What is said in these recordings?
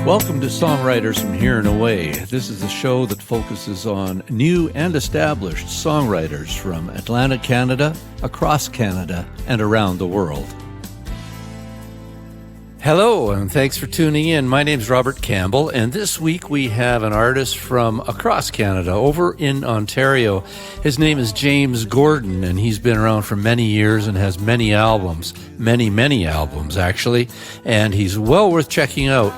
Welcome to Songwriters from Here and Away. This is a show that focuses on new and established songwriters from Atlantic Canada, across Canada, and around the world. Hello, and thanks for tuning in. My name's Robert Campbell, and this week we have an artist from across Canada, over in Ontario. His name is James Gordon, and he's been around for many years and has many albums, many albums actually, and he's well worth checking out.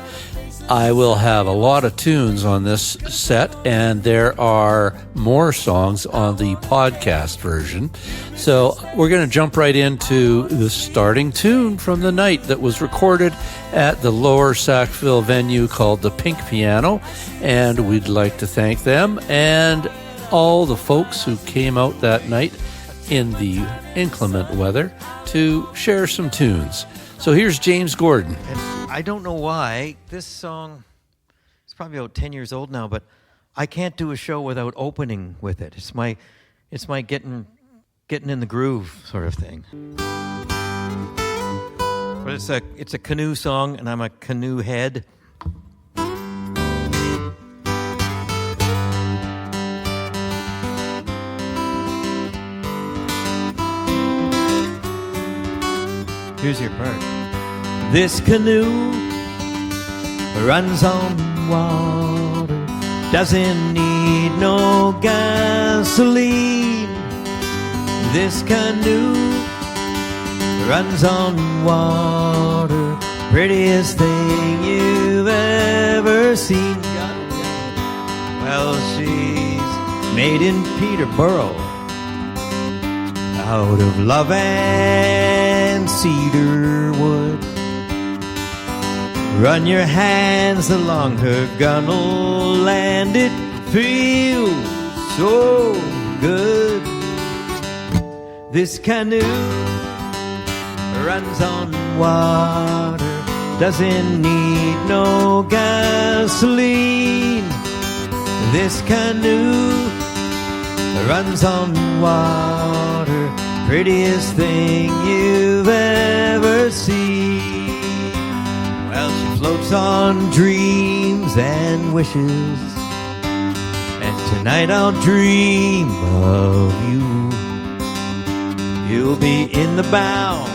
I will have a lot of tunes on this set, and there are more songs on the podcast version. So we're going to jump right into the starting tune from the night that was recorded at the Lower Sackville venue called the Pink Piano, and we'd like to thank them and all the folks who came out that night in the inclement weather to share some tunes. So here's James Gordon. And I don't know why this song, it's probably about 10 years old now, but I can't do a show without opening with it. It's my getting in the groove sort of thing. But it's a canoe song, and I'm a canoe head. Here's your part. This canoe runs on water, doesn't need no gasoline. This canoe runs on water, prettiest thing you've ever seen. Well, she's made in Peterborough, out of love and cedar wood. Run your hands along her gunnel and it feels so good. This canoe runs on water, doesn't need no gasoline. This canoe runs on water, prettiest thing you've ever seen. Well, she floats on dreams and wishes, and tonight I'll dream of you. You'll be in the bow,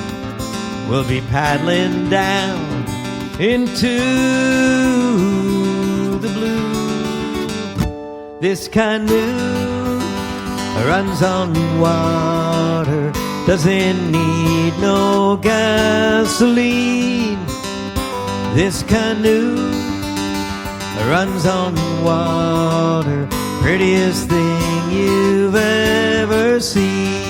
we'll be paddling down into the blue. This canoe runs on water, doesn't need no gasoline. This canoe runs on water, prettiest thing you've ever seen.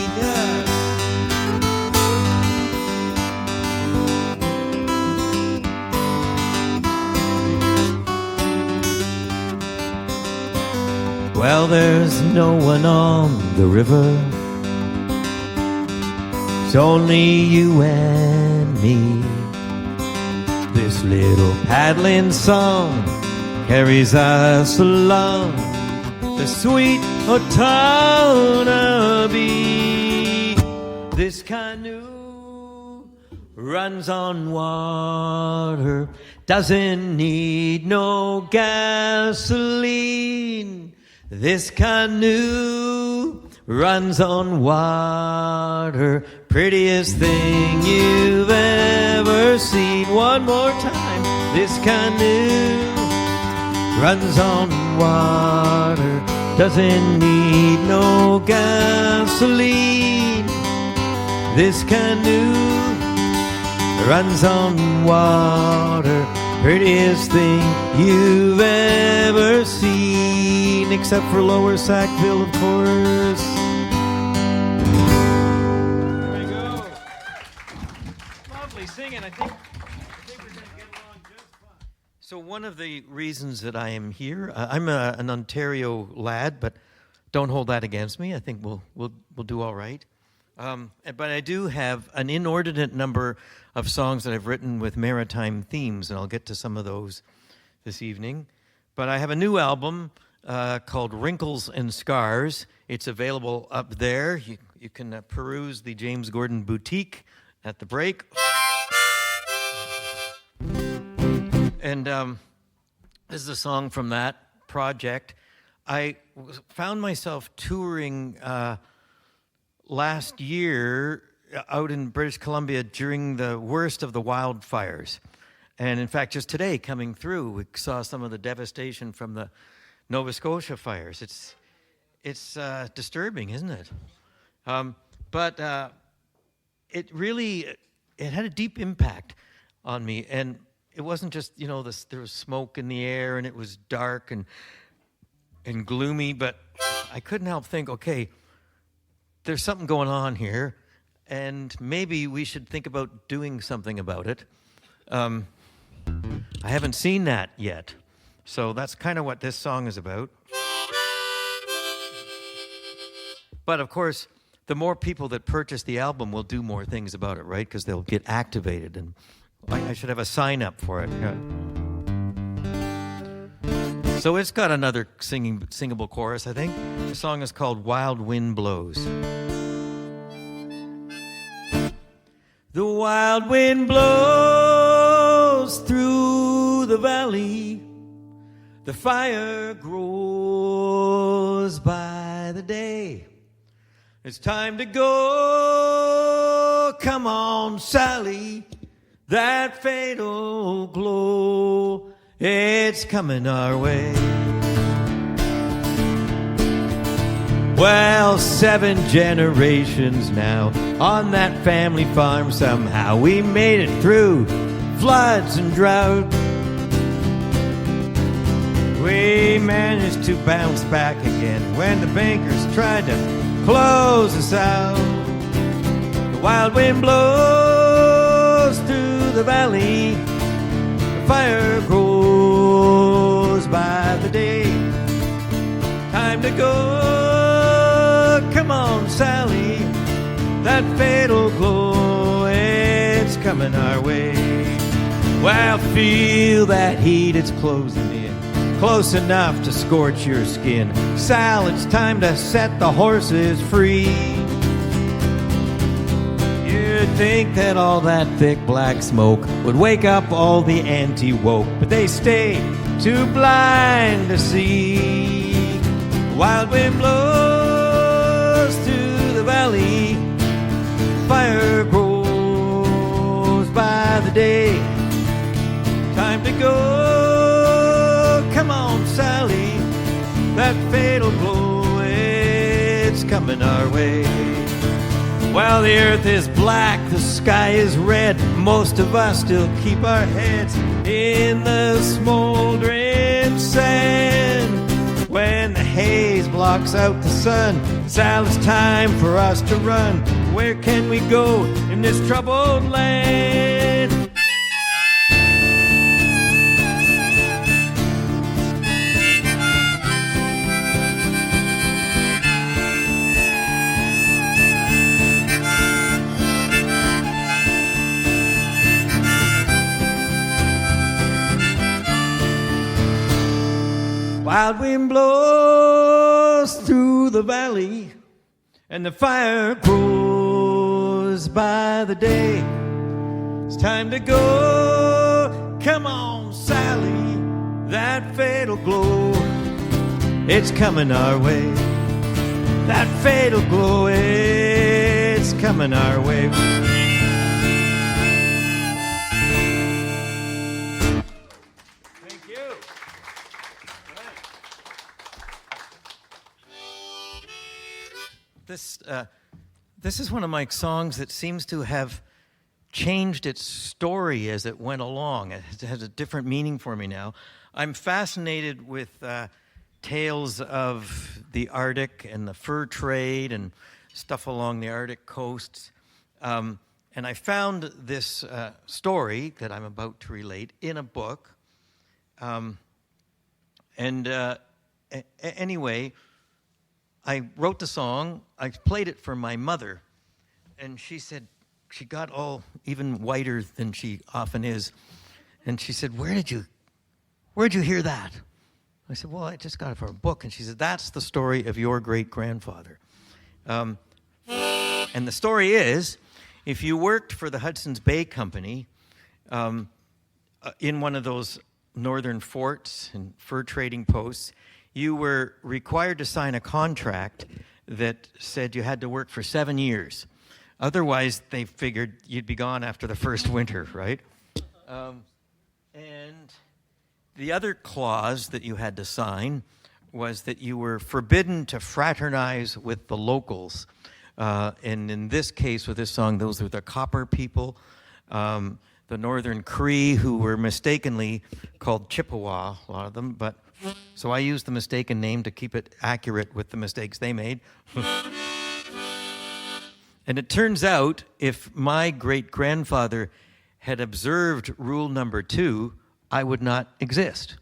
Well, there's no one on the river, it's only you and me. This little paddling song carries us along the sweet Otonabee. This canoe runs on water, doesn't need no gasoline. This canoe runs on water, prettiest thing you've ever seen. One more time. This canoe runs on water, doesn't need no gasoline. This canoe runs on water, prettiest thing you've ever seen, except for Lower Sackville, of course. There we go. Lovely singing. I think we're going to get along just fine. So one of the reasons that I am here, I'm an Ontario lad, but don't hold that against me. I think we'll do all right. But I do have an inordinate number of songs that I've written with maritime themes, and I'll get to some of those this evening. But I have a new album called Wrinkles and Scars. It's available up there. You can peruse the James Gordon Boutique at the break. And This is a song from that project. I found myself touring last year out in British Columbia during the worst of the wildfires. And in fact, just today coming through, we saw some of the devastation from the Nova Scotia fires. It's disturbing, isn't it? But it had a deep impact on me. And it wasn't just, there was smoke in the air and it was dark and gloomy, but I couldn't help think, okay, there's something going on here, and maybe we should think about doing something about it. I haven't seen that yet, so that's kind of what this song is about. But of course, the more people that purchase the album will do more things about it, right? Because they'll get activated, and I should have a sign up for it. Yeah. So it's got another singable chorus, I think. The song is called Wild Wind Blows. The wild wind blows through the valley. The fire grows by the day. It's time to go. Come on, Sally. That fatal glow, it's coming our way. Well, 7 generations now on that family farm. Somehow we made it through floods and drought. We managed to bounce back again when the bankers tried to close us out. The wild wind blows through the valley. The fire grows by the day. Time to go. Come on, Sally. That fatal glow, it's coming our way. Well, feel that heat, it's closing in. Close enough to scorch your skin. Sal, it's time to set the horses free. You'd think that all that thick black smoke would wake up all the anti-woke, but they stay too blind to see. Wild wind blows through the valley. Fire grows by the day. Time to go. Come on, Sally. That fatal glow, it's coming our way. While the earth is black, the sky is red, most of us still keep our heads in the smoldering sand. When the haze blocks out the sun, Sal, it's time for us to run. Where can we go in this troubled land? Wild wind blows through the valley, and the fire grows by the day. It's time to go. Come on, Sally. That fatal glow, it's coming our way. That fatal glow, it's coming our way. This is one of my songs that seems to have changed its story as it went along. It has a different meaning for me now. I'm fascinated with tales of the Arctic and the fur trade and stuff along the Arctic coasts. And I found this story that I'm about to relate in a book. Anyway, I wrote the song, I played it for my mother, and she said, she got all even whiter than she often is, and she said, where'd you hear that? I said, well, I just got it from a book, and she said, that's the story of your great-grandfather. And the story is, if you worked for the Hudson's Bay Company in one of those northern forts and fur trading posts, you were required to sign a contract that said you had to work for 7 years. Otherwise, they figured you'd be gone after the first winter, right? And the other clause that you had to sign was that you were forbidden to fraternize with the locals. And in this case, with this song, those were the Copper people, the Northern Cree, who were mistakenly called Chippewa, a lot of them. But so I used the mistaken name to keep it accurate with the mistakes they made. And it turns out, if my great-grandfather had observed rule number 2, I would not exist.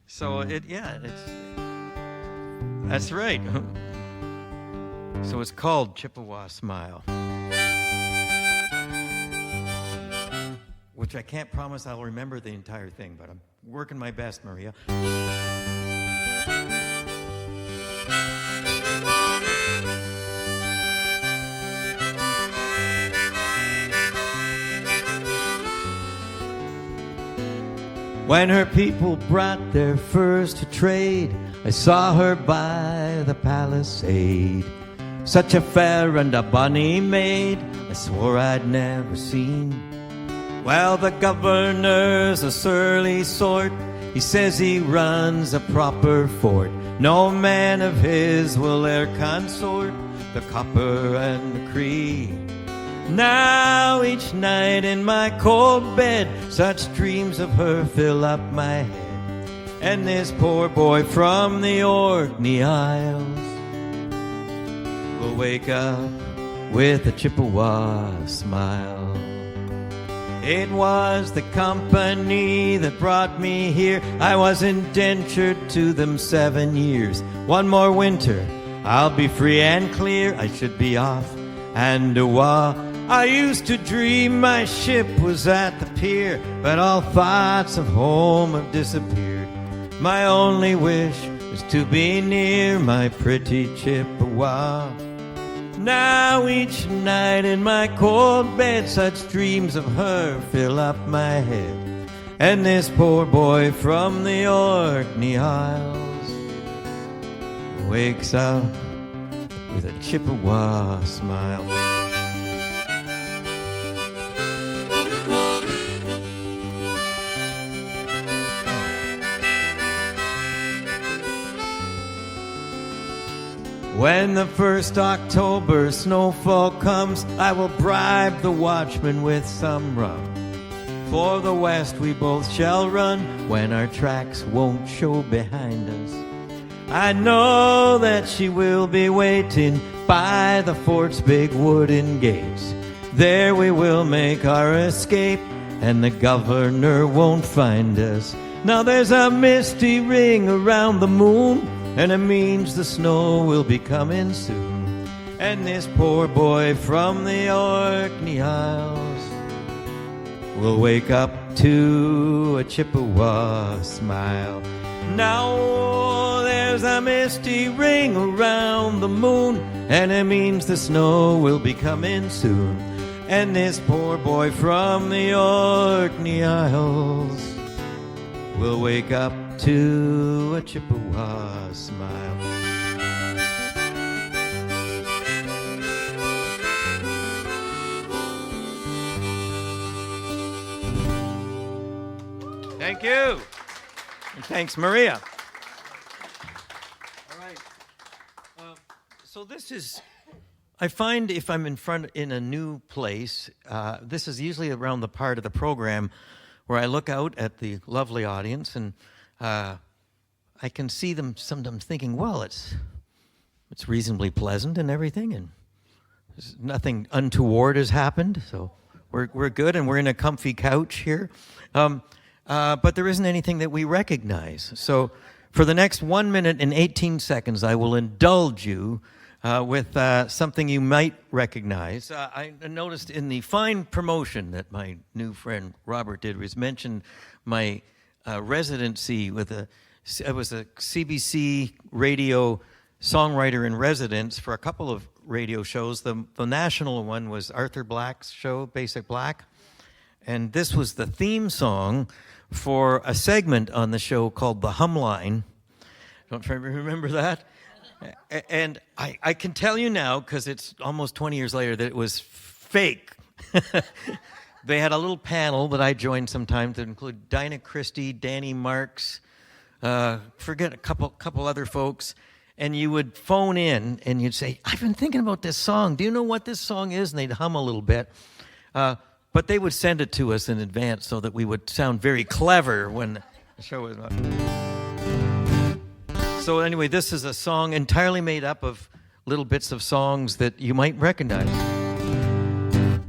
So that's right. So it's called Chippewa Smile, which I can't promise I'll remember the entire thing, but I'm working my best, Maria. When her people brought their furs to trade, I saw her by the palisade. Such a fair and a bonny maid, I swore I'd never seen. Well, the governor's a surly sort, he says he runs a proper fort. No man of his will e'er consort the Copper and the Cree. Now each night in my cold bed, such dreams of her fill up my head. And this poor boy from the Orkney Isles will wake up with a Chippewa smile. It was the company that brought me here. I was indentured to them 7 years. One more winter, I'll be free and clear. I should be off and awa. I used to dream my ship was at the pier, but all thoughts of home have disappeared. My only wish was to be near my pretty Chippewa. Now each night in my cold bed, such dreams of her fill up my head. And this poor boy from the Orkney Isles wakes up with a Chippewa smile. When the first October snowfall comes, I will bribe the watchman with some rum. For the west we both shall run, when our tracks won't show behind us. I know that she will be waiting by the fort's big wooden gates. There we will make our escape, and the governor won't find us. Now there's a misty ring around the moon, and it means the snow will be coming soon. And this poor boy from the Orkney Isles will wake up to a Chippewa smile. Now there's a misty ring around the moon, and it means the snow will be coming soon. And this poor boy from the Orkney Isles will wake up to a Chippewa smile. Thank you. And thanks, Maria. All right. So this is, I find if I'm in a new place, this is usually around the part of the program where I look out at the lovely audience and I can see them sometimes thinking, well, it's reasonably pleasant and everything, and nothing untoward has happened, so we're good, and we're in a comfy couch here. But there isn't anything that we recognize. So for the next 1 minute and 18 seconds, I will indulge you with something you might recognize. I noticed in the fine promotion that my new friend Robert did was mention my residency with it was a CBC radio songwriter-in-residence for a couple of radio shows. The national one was Arthur Black's show, Basic Black. And this was the theme song for a segment on the show called The Hum Line. Don't you remember that? And I can tell you now, because it's almost 20 years later, that it was fake. They had a little panel that I joined sometimes that included Dinah Christie, Danny Marks, forget a couple other folks, and you would phone in and you'd say, I've been thinking about this song. Do you know what this song is? And they'd hum a little bit. But they would send it to us in advance so that we would sound very clever when the show was on. So anyway, this is a song entirely made up of little bits of songs that you might recognize.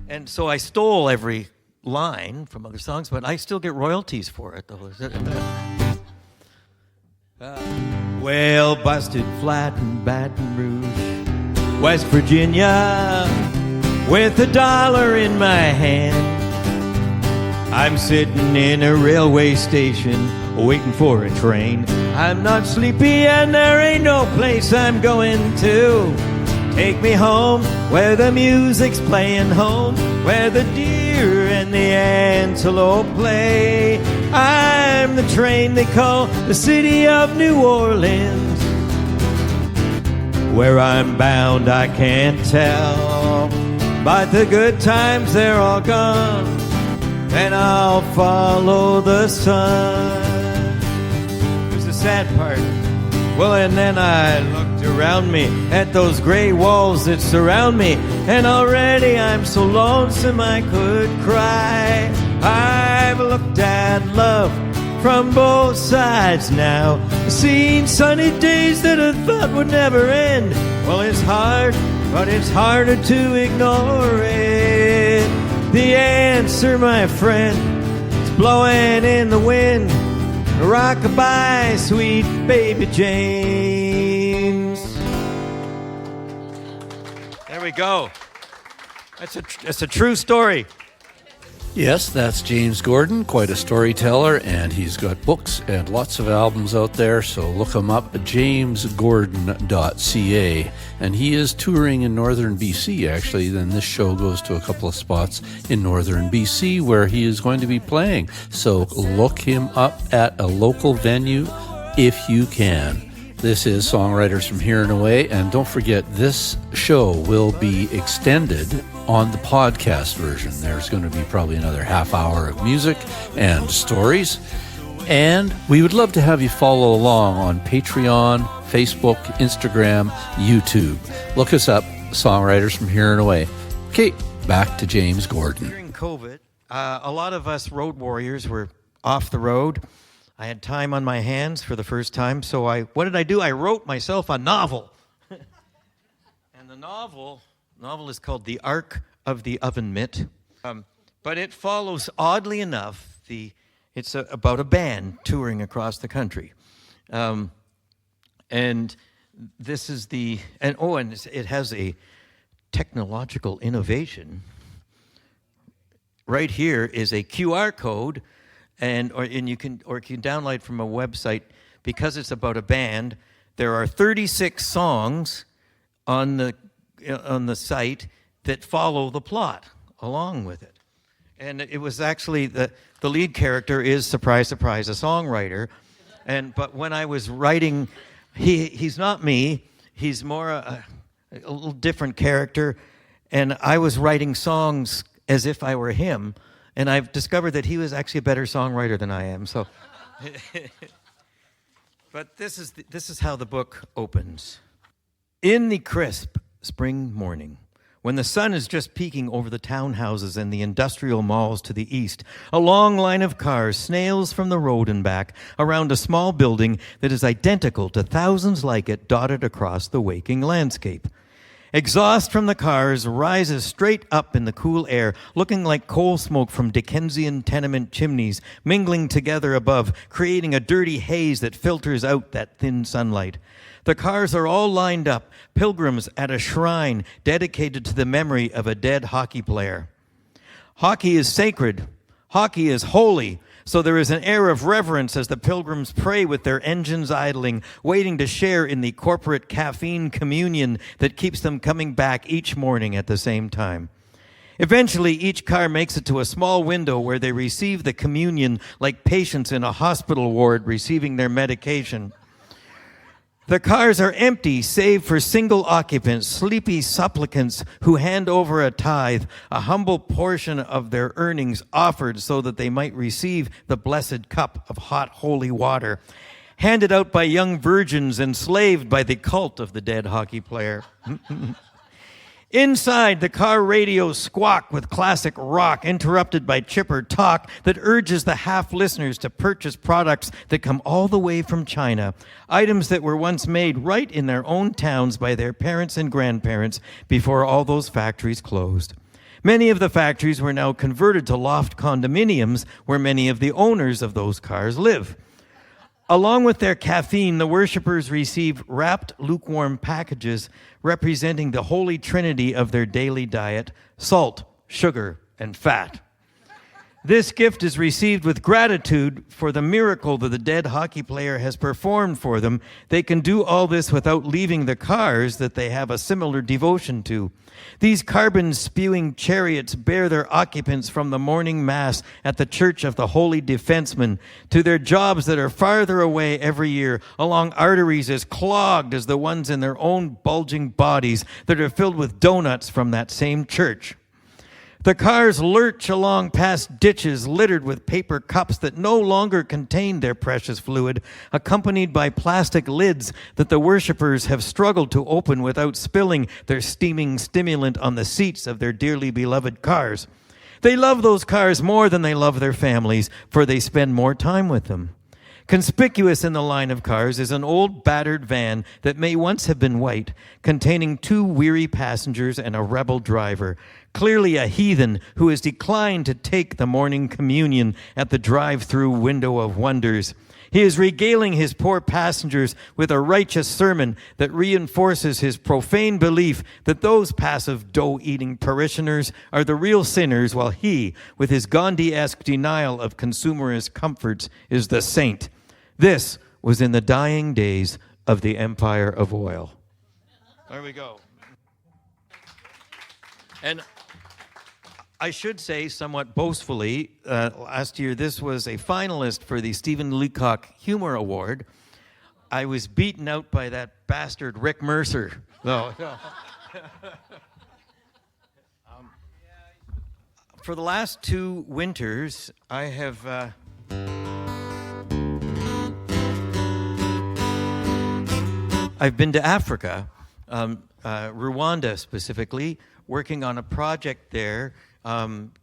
And so I stole every line from other songs, but I still get royalties for it, though. Well, busted flat in Baton Rouge, West Virginia, with $1 in my hand. I'm sitting in a railway station, waiting for a train. I'm not sleepy and there ain't no place I'm going to. Take me home where the music's playing, home where the deer and the antelope play. I'm the train they call the city of New Orleans. Where I'm bound I can't tell, but the good times they're all gone, and I'll follow the sun. Here's the sad part. Well, and then I looked around me at those gray walls that surround me, and already I'm so lonesome I could cry. I've looked at love from both sides now, seen sunny days that I thought would never end. Well, it's hard, but it's harder to ignore it. The answer, my friend, is blowing in the wind. Rock-a-bye, sweet baby James. There we go. That's a true story. Yes, that's James Gordon, quite a storyteller, and he's got books and lots of albums out there, so look him up at jamesgordon.ca. And he is touring in northern BC, actually. Then this show goes to a couple of spots in northern BC where he is going to be playing. So look him up at a local venue if you can. This is Songwriters from Here and Away, and don't forget, this show will be extended on the podcast version. There's going to be probably another half hour of music and stories, and we would love to have you follow along on Patreon, Facebook, Instagram, YouTube. Look us up, Songwriters from Here and Away. Okay, back to James Gordon. During COVID, a lot of us road warriors were off the road. I had time on my hands for the first time, so what did I do? I wrote myself a novel. And the novel is called The Ark of the Oven Mitt. But it follows, oddly enough, it's about a band touring across the country. And this is and it has a technological innovation. Right here is a QR code, and you can download from a website. Because it's about a band, there are 36 songs on the site that follow the plot along with it. And it was actually the lead character is, surprise, surprise, a songwriter. But when I was writing, he's not me. He's more a little different character. And I was writing songs as if I were him. And I've discovered that he was actually a better songwriter than I am. So, but this is how the book opens. In the crisp spring morning, when the sun is just peeking over the townhouses and the industrial malls to the east, a long line of cars snails from the road and back around a small building that is identical to thousands like it dotted across the waking landscape. Exhaust from the cars rises straight up in the cool air, looking like coal smoke from Dickensian tenement chimneys, mingling together above, creating a dirty haze that filters out that thin sunlight. The cars are all lined up, pilgrims at a shrine dedicated to the memory of a dead hockey player. Hockey is sacred. Hockey is holy. So there is an air of reverence as the pilgrims pray with their engines idling, waiting to share in the corporate caffeine communion that keeps them coming back each morning at the same time. Eventually, each car makes it to a small window where they receive the communion like patients in a hospital ward receiving their medication. The cars are empty, save for single occupants, sleepy supplicants who hand over a tithe, a humble portion of their earnings offered so that they might receive the blessed cup of hot holy water, handed out by young virgins enslaved by the cult of the dead hockey player. Inside, the car radios squawk with classic rock, interrupted by chipper talk that urges the half-listeners to purchase products that come all the way from China, items that were once made right in their own towns by their parents and grandparents before all those factories closed. Many of the factories were now converted to loft condominiums where many of the owners of those cars live. Along with their caffeine, the worshippers receive wrapped, lukewarm packages representing the holy trinity of their daily diet: salt, sugar, and fat. This gift is received with gratitude for the miracle that the dead hockey player has performed for them. They can do all this without leaving the cars that they have a similar devotion to. These carbon-spewing chariots bear their occupants from the morning mass at the Church of the Holy Defenseman to their jobs that are farther away every year, along arteries as clogged as the ones in their own bulging bodies that are filled with donuts from that same church. The cars lurch along past ditches littered with paper cups that no longer contain their precious fluid, accompanied by plastic lids that the worshippers have struggled to open without spilling their steaming stimulant on the seats of their dearly beloved cars. They love those cars more than they love their families, for they spend more time with them. Conspicuous in the line of cars is an old battered van that may once have been white, containing 2 weary passengers and a rebel driver, clearly a heathen who has declined to take the morning communion at the drive-through window of wonders. He is regaling his poor passengers with a righteous sermon that reinforces his profane belief that those passive dough-eating parishioners are the real sinners, while he, with his Gandhi-esque denial of consumerist comforts, is the saint. This was in the dying days of the Empire of Oil. There we go. And I should say, somewhat boastfully, last year this was a finalist for the Stephen Leacock Humor Award. I was beaten out by that bastard Rick Mercer. No. For the last 2 winters, I have I've been to Africa, Rwanda specifically, working on a project there,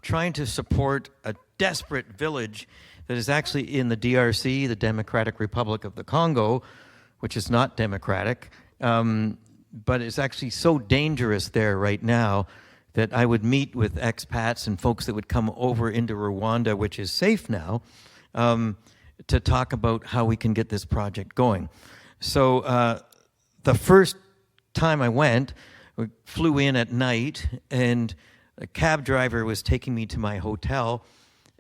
trying to support a desperate village that is actually in the DRC, the Democratic Republic of the Congo, which is not democratic, but it's actually so dangerous there right now that I would meet with expats and folks that would come over into Rwanda, which is safe now, to talk about how we can get this project going. So the first time I went, we flew in at night, and a cab driver was taking me to my hotel,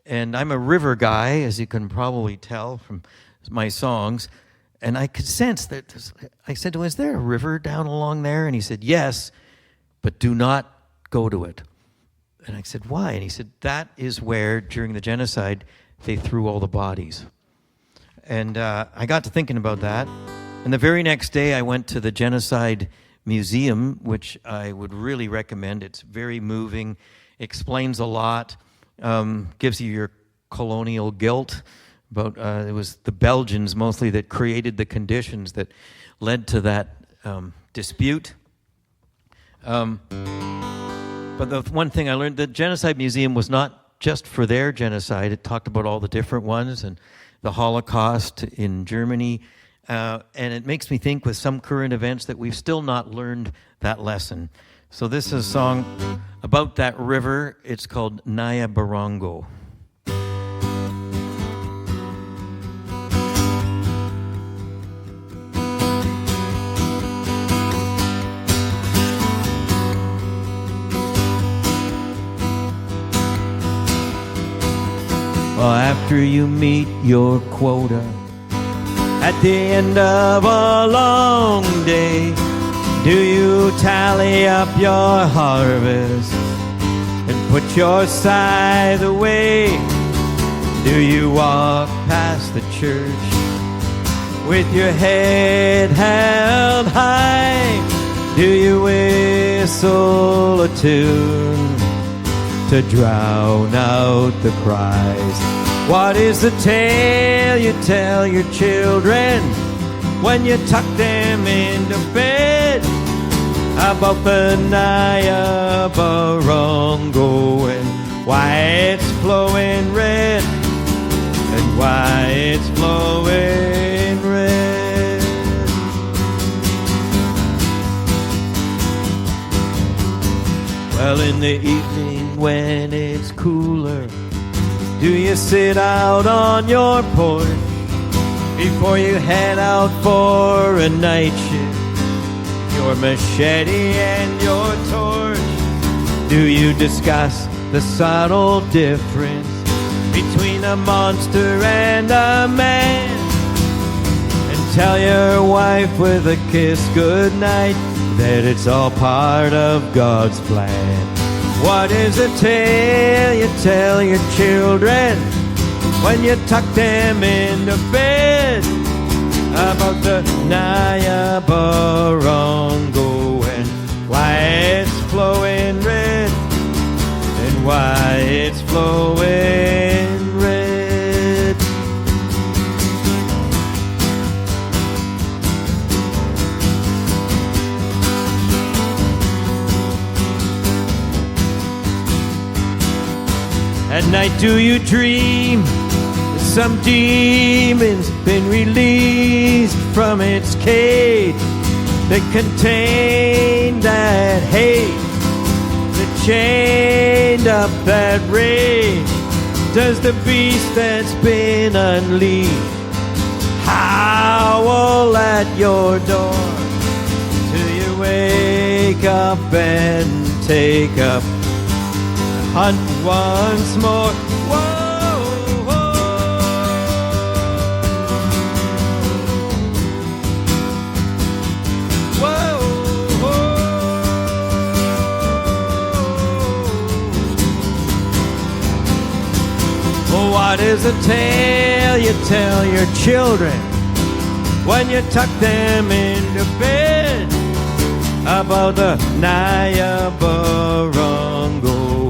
and I'm a river guy, as you can probably tell from my songs, and I could sense that. I said to him, "Is there a river down along there?" And he said, "Yes, but do not go to it." And I said, "Why?" And he said, "That is where, during the genocide, they threw all the bodies." And I got to thinking about that, and the very next day I went to the Genocide Museum, which I would really recommend. It's very moving, explains a lot, gives you your colonial guilt about it was the Belgians mostly that created the conditions that led to that dispute. But the one thing I learned, the Genocide Museum was not just for their genocide. It talked about all the different ones and the Holocaust in Germany. And it makes me think with some current events that we've still not learned that lesson. So this is a song about that river. It's called Naya Barongo. Well, after you meet your quota, at the end of a long day, do you tally up your harvest and put your scythe away? Do you walk past the church with your head held high? Do you whistle a tune to drown out the cries? What is the tale you tell your children when you tuck them into bed? About the Niagara and why it's flowing red, and why it's flowing red. Well, in the evening when it's cooler, do you sit out on your porch before you head out for a night shift? Your machete and your torch. Do you discuss the subtle difference between a monster and a man, and tell your wife with a kiss goodnight that it's all part of God's plan? What is the tale you tell your children when you tuck them into bed? About the Niagara and why it's flowing red, and why it's flowing red. At night do you dream some demon's been released from its cage that contained that hate, that chained up that rage? Does the beast that's been unleashed howl at your door till you wake up and take up the hunt once more? Whoa! What is the tale you tell your children when you tuck them into bed? About the Niagara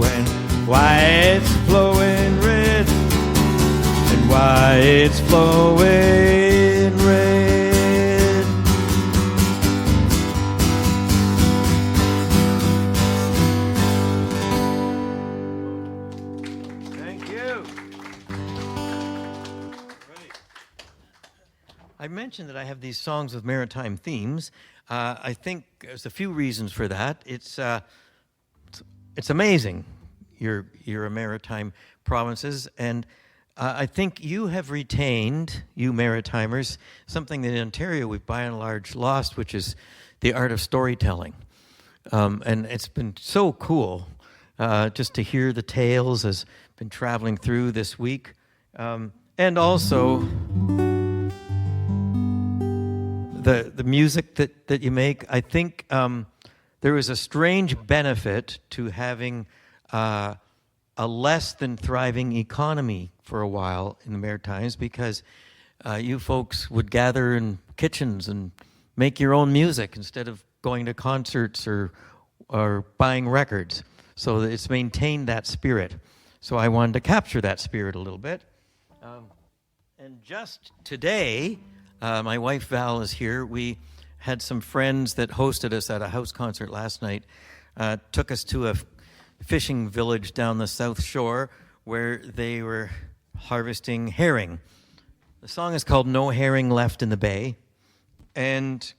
and why it's flowing red, and why it's flowing red. I mentioned that I have these songs with maritime themes. I think there's a few reasons for that. It's amazing, your maritime provinces, and I think you have retained, you Maritimers, something that in Ontario we've by and large lost, which is the art of storytelling. And it's been so cool just to hear the tales as I've been traveling through this week. And also the music that you make. I think there is a strange benefit to having a less than thriving economy for a while in the Maritimes, because you folks would gather in kitchens and make your own music instead of going to concerts or buying records. So it's maintained that spirit. So I wanted to capture that spirit a little bit. And just today, my wife Val is here. We had some friends that hosted us at a house concert last night, took us to a fishing village down the South Shore where they were harvesting herring. The song is called No Herring Left in the Bay. And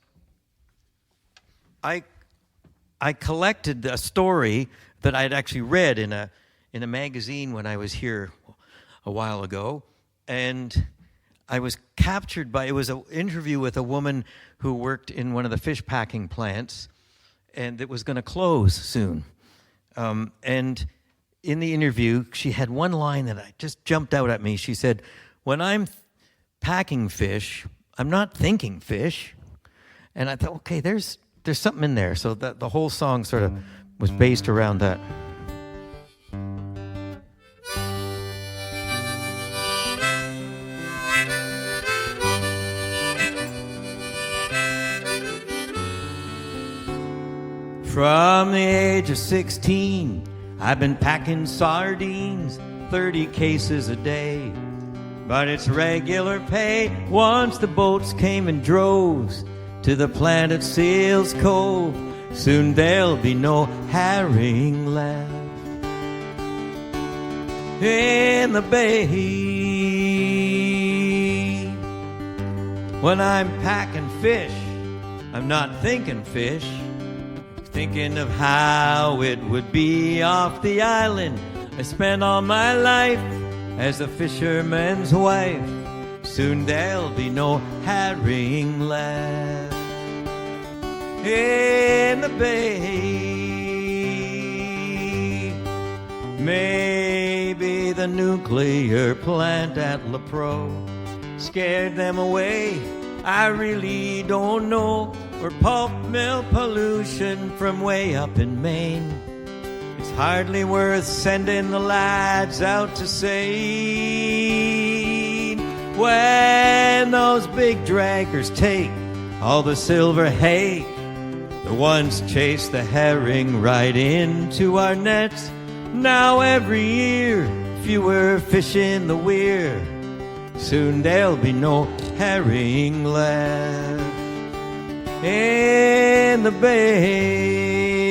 I collected a story that I had actually read in a magazine when I was here a while ago. And I was captured by, it was an interview with a woman who worked in one of the fish packing plants, and it was going to close soon. And in the interview, she had one line that just jumped out at me. She said, "When I'm packing fish, I'm not thinking fish." And I thought, okay, there's something in there. So the whole song sort of was based around that. From the age of 16, I've been packing sardines, 30 cases a day. But it's regular pay once the boats came in droves to the plant at Seals Cove. Soon there'll be no herring left in the bay. When I'm packing fish, I'm not thinking fish, thinking of how it would be off the island I spent all my life as a fisherman's wife. Soon there'll be no herring left in the bay. Maybe the nuclear plant at La Pro scared them away, I really don't know. Or pulp mill pollution from way up in Maine. It's hardly worth sending the lads out to sea when those big draggers take all the silver hake. The ones chase the herring right into our nets. Now every year, fewer fish in the weir. Soon there'll be no herring left in the bay.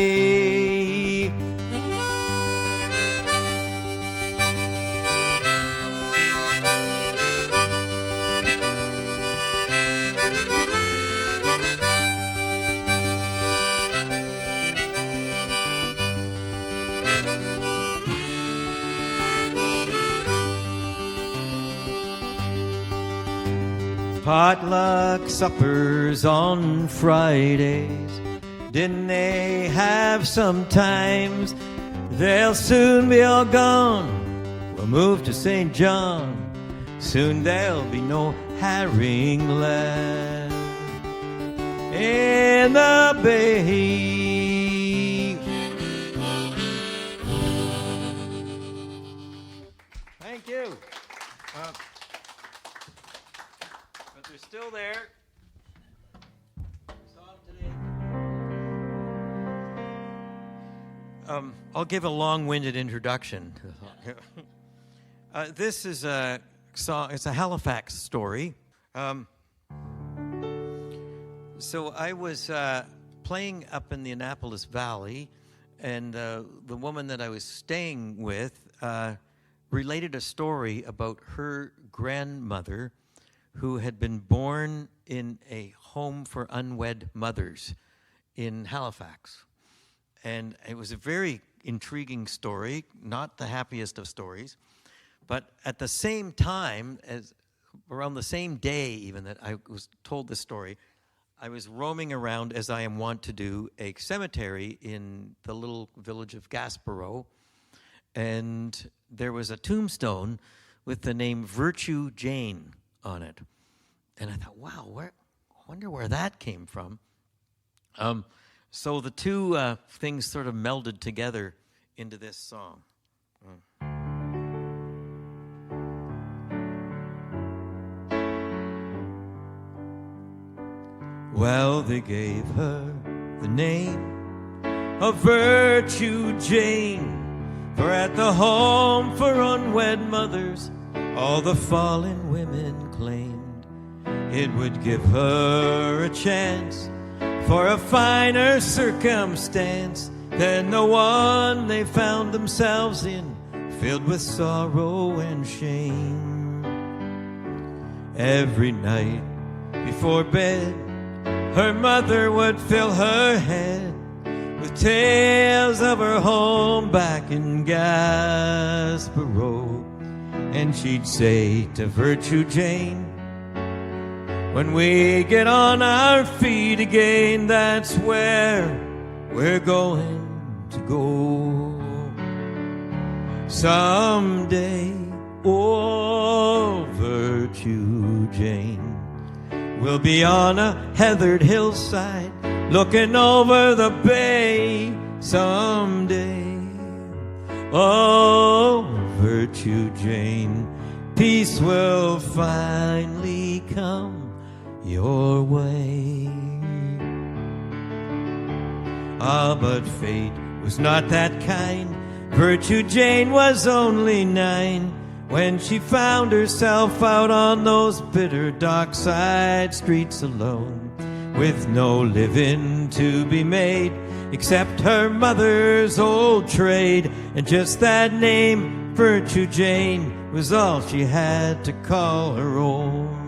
Potluck suppers on Fridays, didn't they have sometimes? They'll soon be all gone, we'll move to St. John. Soon there'll be no herring left in the bay. Thank you. But they're still there. Song today. I'll give a long-winded introduction. This is a song. It's a Halifax story. So I was playing up in the Annapolis Valley, and the woman that I was staying with related a story about her grandmother who had been born in a home for unwed mothers in Halifax. And it was a very intriguing story, not the happiest of stories. But at the same time, as around the same day even that I was told this story, I was roaming around, as I am wont to do, a cemetery in the little village of Gaspereau. And there was a tombstone with the name Virtue Jane on it. And I thought, wow, I wonder where that came from. So the two things sort of melded together into this song. Well, they gave her the name of Virtue Jane, for at the home for unwed mothers, all the fallen women claimed it would give her a chance for a finer circumstance than the one they found themselves in, filled with sorrow and shame. Every night before bed, her mother would fill her head with tales of her home back in Gaspereau. And she'd say to Virtue Jane, when we get on our feet again, that's where we're going to go. Someday, oh, Virtue Jane, we'll be on a heathered hillside looking over the bay. Someday, oh, Virtue Jane, peace will finally come your way. Ah, but fate was not that kind. Virtue Jane was only 9 when she found herself out on those bitter dockside streets alone, with no living to be made except her mother's old trade. And just that name, Virtue Jane, was all she had to call her own.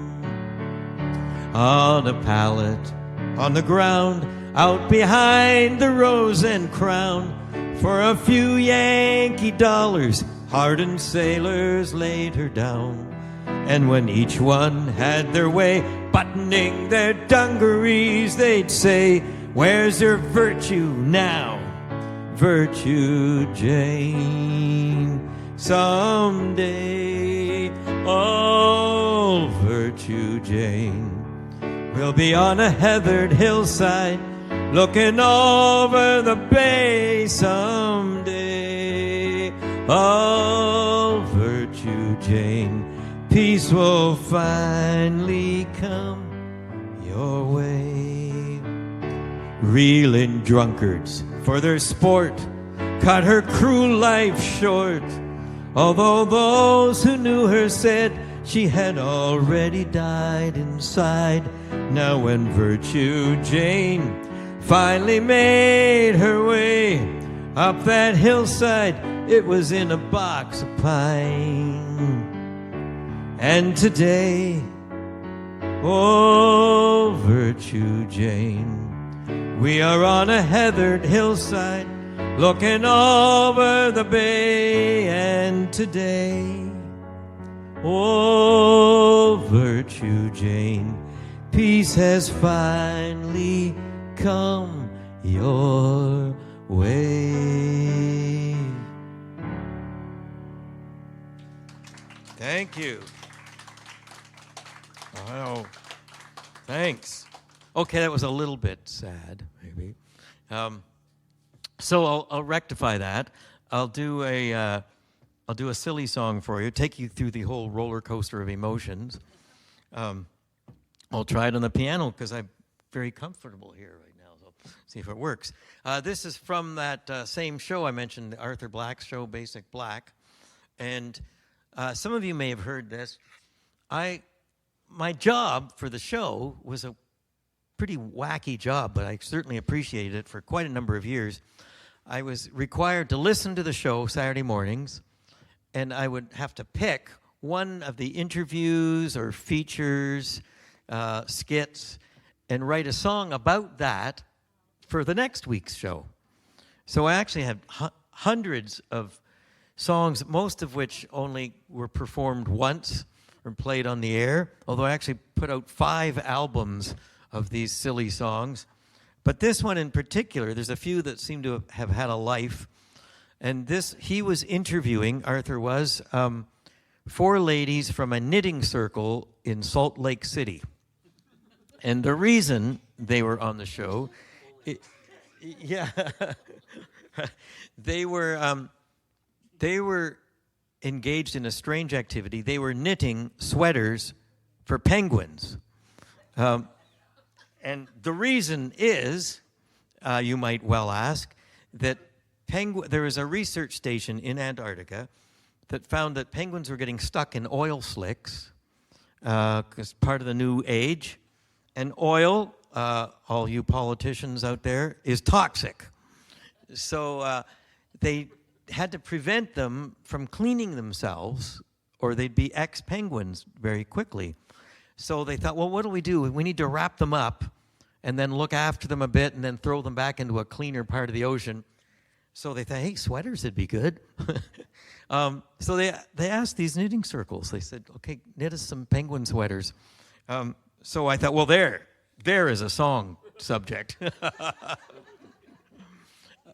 On a pallet, on the ground, out behind the Rose and Crown, for a few Yankee dollars, hardened sailors laid her down. And when each one had their way, buttoning their dungarees, they'd say, "Where's your virtue now, Virtue Jane?" Someday, oh, Virtue Jane will be on a heathered hillside, looking over the bay someday. Oh, Virtue Jane, peace will finally come your way. Reeling drunkards for their sport cut her cruel life short, although those who knew her said she had already died inside. Now when Virtue Jane finally made her way up that hillside, it was in a box of pine. And today, oh, Virtue Jane, we are on a heathered hillside, looking over the bay. And today, oh, Virtue Jane, peace has finally come your way. Thank you. Oh, thanks. Okay, that was a little bit sad, maybe. So I'll rectify that. I'll do a silly song for you, take you through the whole roller coaster of emotions. I'll try it on the piano because I'm very comfortable here right now, so see if it works. This is from that same show I mentioned, the Arthur Black's show, Basic Black. And some of you may have heard this. My job for the show was a pretty wacky job, but I certainly appreciated it for quite a number of years. I was required to listen to the show Saturday mornings, and I would have to pick one of the interviews or features, skits, and write a song about that for the next week's show. So I actually had hundreds of songs, most of which only were performed once or played on the air, although I actually put out 5 albums of these silly songs. But this one in particular, there's a few that seem to have had a life. And he was interviewing, Arthur was, 4 ladies from a knitting circle in Salt Lake City. And the reason they were on the show, they were engaged in a strange activity. They were knitting sweaters for penguins. And the reason is, you might well ask, that there was a research station in Antarctica that found that penguins were getting stuck in oil slicks because part of the new age. And oil, all you politicians out there, is toxic. So they had to prevent them from cleaning themselves, or they'd be ex-penguins very quickly. So they thought, well, what do? We need to wrap them up and then look after them a bit and then throw them back into a cleaner part of the ocean. So they thought, hey, sweaters would be good. So they asked these knitting circles. They said, okay, knit us some penguin sweaters. So I thought, well, there is a song subject.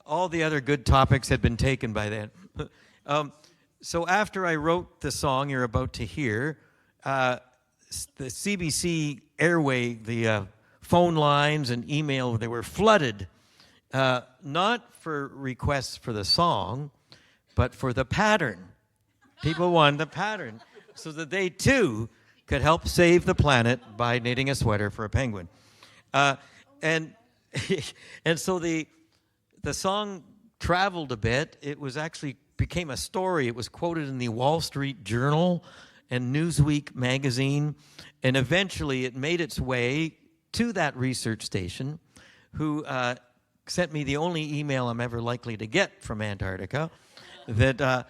All the other good topics had been taken by then. So after I wrote the song you're about to hear, the CBC airway, the phone lines and email, they were flooded, not for requests for the song, but for the pattern. People wanted the pattern so that they, too, could help save the planet by knitting a sweater for a penguin. And so the the song traveled a bit. It was actually became a story. It was quoted in the Wall Street Journal and Newsweek magazine, and eventually it made its way to that research station, who sent me the only email I'm ever likely to get from Antarctica, that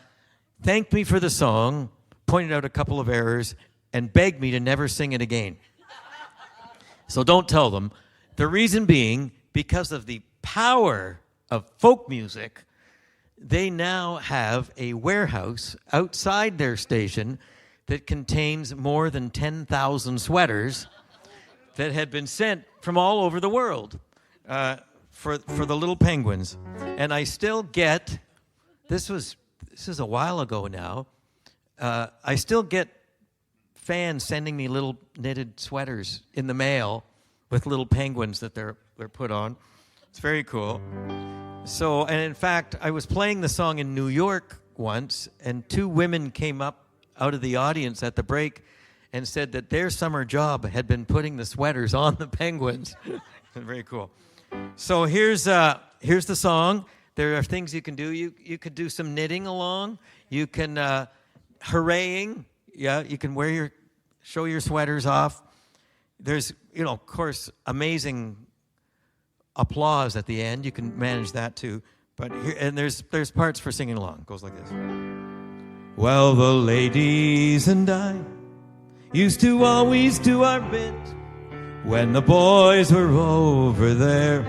thanked me for the song, pointed out a couple of errors, and begged me to never sing it again. So don't tell them. The reason being, because of the power of folk music, they now have a warehouse outside their station that contains more than 10,000 sweaters that had been sent from all over the world for the little penguins. And I still get, this is a while ago now, I still get fans sending me little knitted sweaters in the mail with little penguins that they're put on. It's very cool. So, and in fact, I was playing the song in New York once, and 2 women came up out of the audience at the break and said that their summer job had been putting the sweaters on the penguins. Very cool. So here's the song. There are things you can do. You could do some knitting along. You can hooraying. Yeah, you can show your sweaters off. There's, of course, amazing applause at the end. You can manage that too. But here, and there's parts for singing along. It goes like this. Well, the ladies and I used to always do our bit when the boys were over there.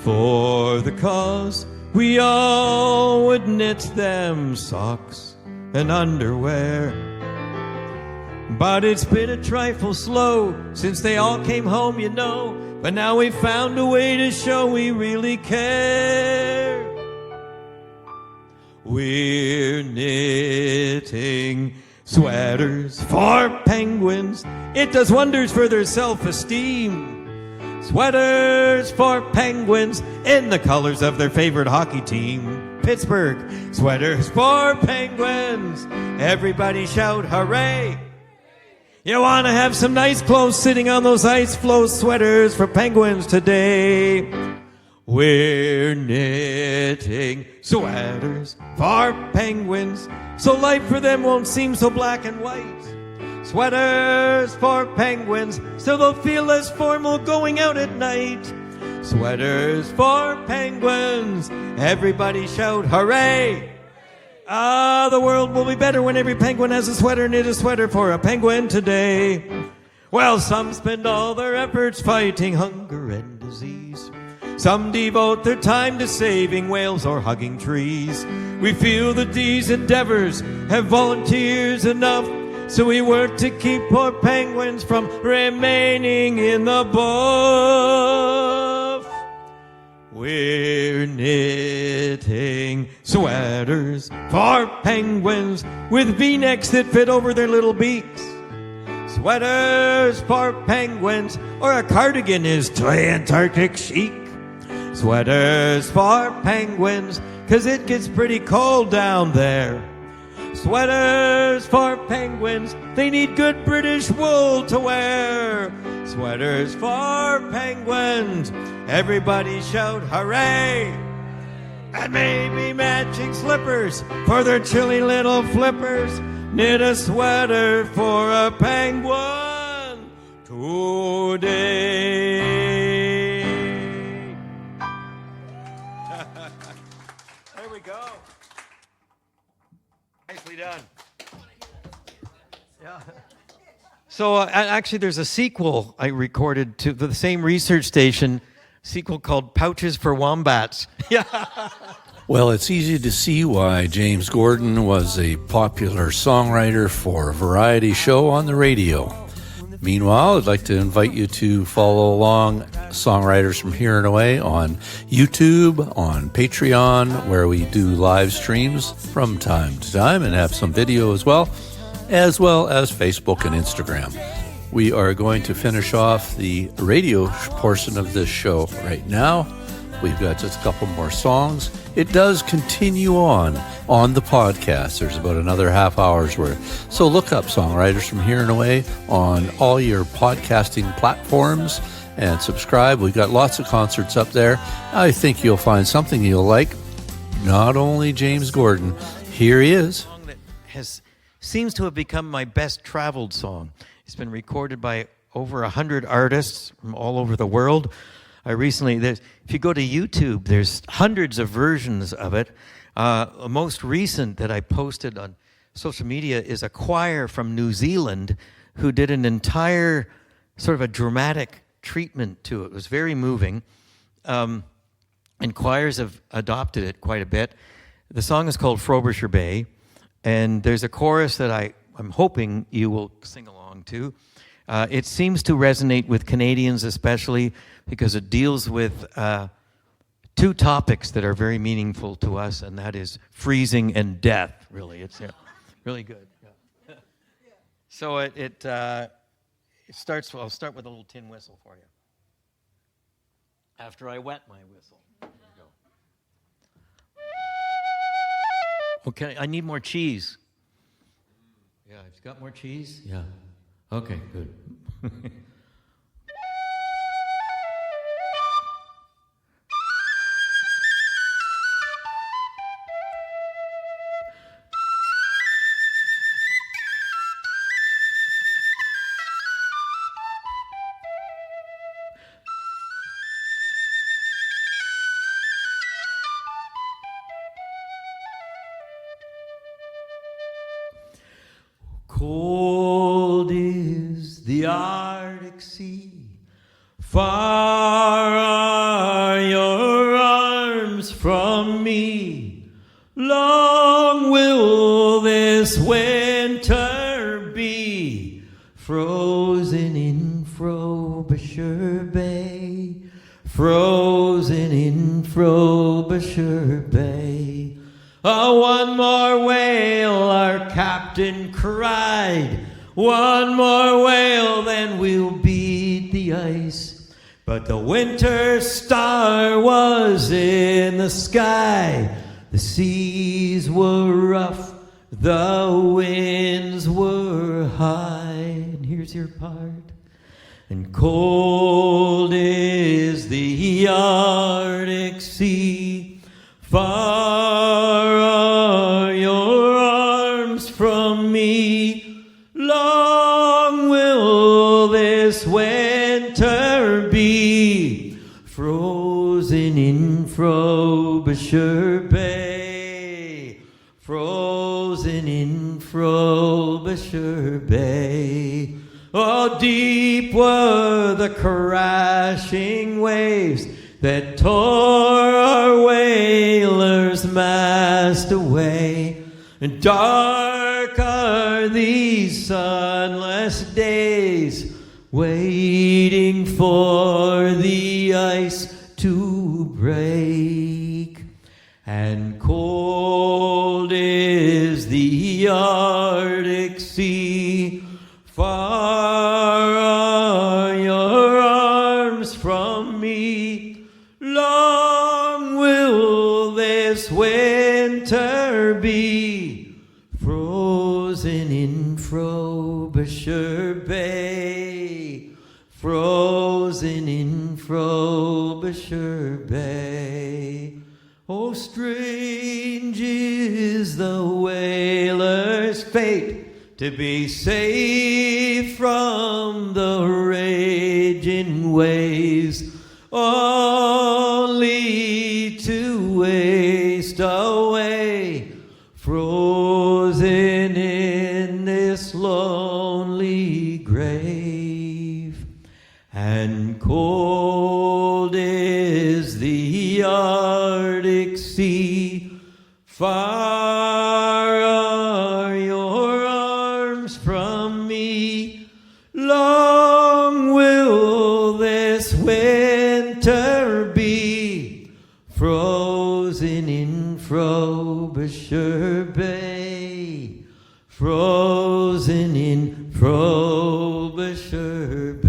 For the cause, we all would knit them socks and underwear. But it's been a trifle slow since they all came home, But now we've found a way to show we really care. We're knitting sweaters for penguins. It does wonders for their self-esteem. Sweaters for penguins in the colors of their favorite hockey team, Pittsburgh. Sweaters for penguins. Everybody shout hooray. You want to have some nice clothes sitting on those ice floe sweaters for penguins today. We're knitting sweaters for penguins, so life for them won't seem so black and white. Sweaters for penguins, so they'll feel less formal going out at night. Sweaters for penguins, everybody shout hooray! The world will be better when every penguin has a sweater. Knit a sweater for a penguin today. Well, some spend all their efforts fighting hunger and disease. Some devote their time to saving whales or hugging trees. We feel that these endeavors have volunteers enough, so we work to keep poor penguins from remaining in the buff. We're knitting sweaters for penguins with V-necks that fit over their little beaks. Sweaters for penguins, or a cardigan is to Antarctic chic. Sweaters for penguins, 'cause it gets pretty cold down there. Sweaters for penguins, they need good British wool to wear. Sweaters for penguins, everybody shout hooray! And maybe matching slippers for their chilly little flippers. Knit a sweater for a penguin today. There we go. Nicely done. Yeah. So actually, there's a sequel I recorded to the same research station, sequel called Pouches for Wombats. Yeah. Well, it's easy to see why James Gordon was a popular songwriter for a variety show on the radio. Meanwhile, I'd like to invite you to follow along Songwriters from Here and Away on YouTube, on Patreon, where we do live streams from time to time and have some video as well as Facebook and Instagram. We are going to finish off the radio portion of this show right now. We've got just a couple more songs. It does continue on the podcast. There's about another half hour's worth. So look up Songwriters from Here and Away on all your podcasting platforms and subscribe. We've got lots of concerts up there. I think you'll find something you'll like. Not only James Gordon. Here he is. Song that seems to have become my best traveled song. It's been recorded by over 100 artists from all over the world. If you go to YouTube, there's hundreds of versions of it. The most recent that I posted on social media is a choir from New Zealand who did an entire sort of a dramatic treatment to it. It was very moving. And choirs have adopted it quite a bit. The song is called Frobisher Bay, and there's a chorus that I'm hoping you will sing along to. It seems to resonate with Canadians especially because it deals with two topics that are very meaningful to us, and that is freezing and death, really. It's really good. Yeah. So it starts, I'll start with a little tin whistle for you. After I wet my whistle. There you go. Okay, I need more cheese. Yeah, you've got more cheese? Yeah. Okay, good. Cold is the Arctic Sea, far are your arms from me. Long will this winter be, frozen in Frobisher Bay, frozen in Frobisher Bay. Oh, one more whale, our captain cried. One more whale, then we'll beat the ice. But the winter star was in the sky. The seas were rough, the winds were high. And here's your part. And cold is the Arctic Sea, far are your arms from me. Long will this winter be, frozen in Frobisher Bay, frozen in Frobisher Bay. Oh, deep were the crashing waves that tore our whaler's mast away. And dark are these sunless days, waiting for the ice to break. And cold is the Arctic Sea, far are your arms from me. Long will this winter be, frozen in Frobisher Bay, frozen in Frobisher Bay. Oh, strange is the whaler's fate, to be saved from the raging waves, only to waste away, frozen in this lonely grave. And cold is the Arctic Sea, far are your arms from me. Long will this winter be, frozen in Frobisher Bay, frozen in Frobisher Bay.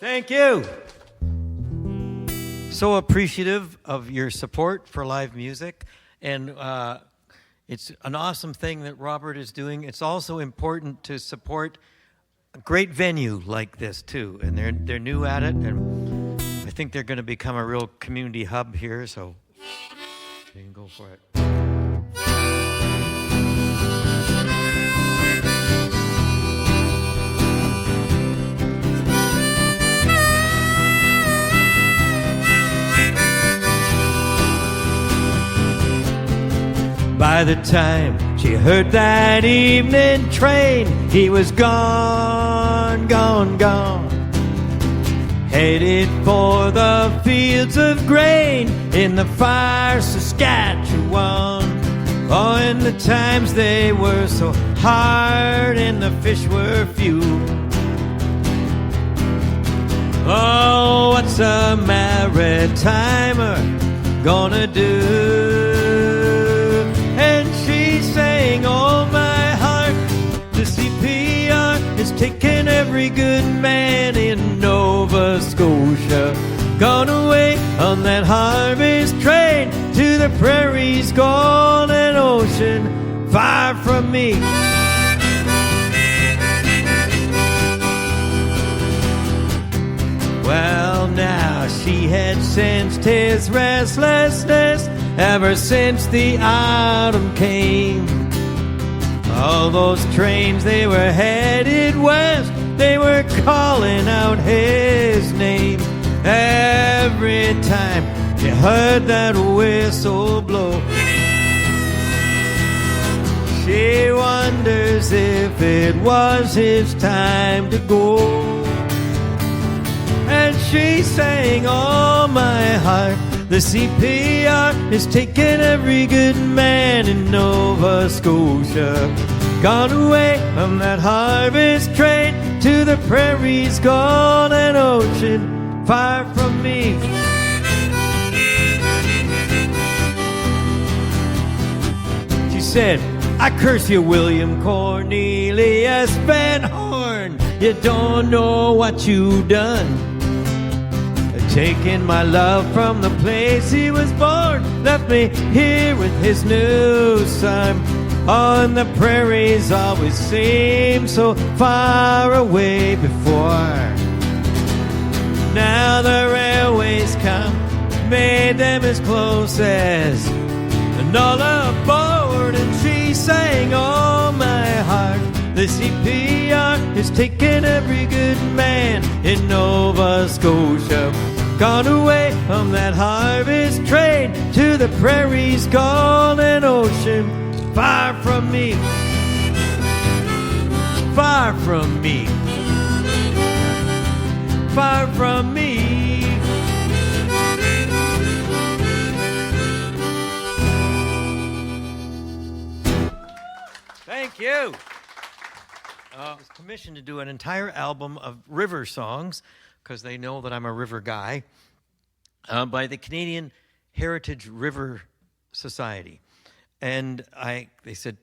Thank you. So appreciative of your support for live music, and it's an awesome thing that Robert is doing. It's also important to support a great venue like this too, and they're new at it, and I think they're going to become a real community hub here. So you can go for it. By the time she heard that evening train, he was gone, gone, gone. Headed for the fields of grain in the far Saskatchewan. Oh, and the times they were so hard and the fish were few. Oh, what's a maritimer gonna do? And she sang, oh my heart, the CPR is taking every good man in Nova Scotia. Gone away on that harvest train to the prairies, golden ocean, far from me. Well, now she had sensed his restlessness ever since the autumn came. All those trains, they were headed west, they were calling out his name. Every time she heard that whistle blow, she wonders if it was his time to go. And she sang, oh my heart, the CPR is taking every good man in Nova Scotia. Gone away from that harvest train to the prairies, golden ocean, far from me. She said, I curse you, William Cornelius Van Horn. You don't know what you done. Taking my love from the place he was born, left me here with his new son. On the prairies always seemed so far away before. Now the railways come, made them as close as, and all aboard. And she sang, oh my heart, the CPR is taking every good man in Nova Scotia. Gone away from that harvest train to the prairies, golden ocean, far from me, far from me, far from me. Thank you. I was commissioned to do an entire album of river songs, because they know that I'm a river guy, by the Canadian Heritage River Society. And they said,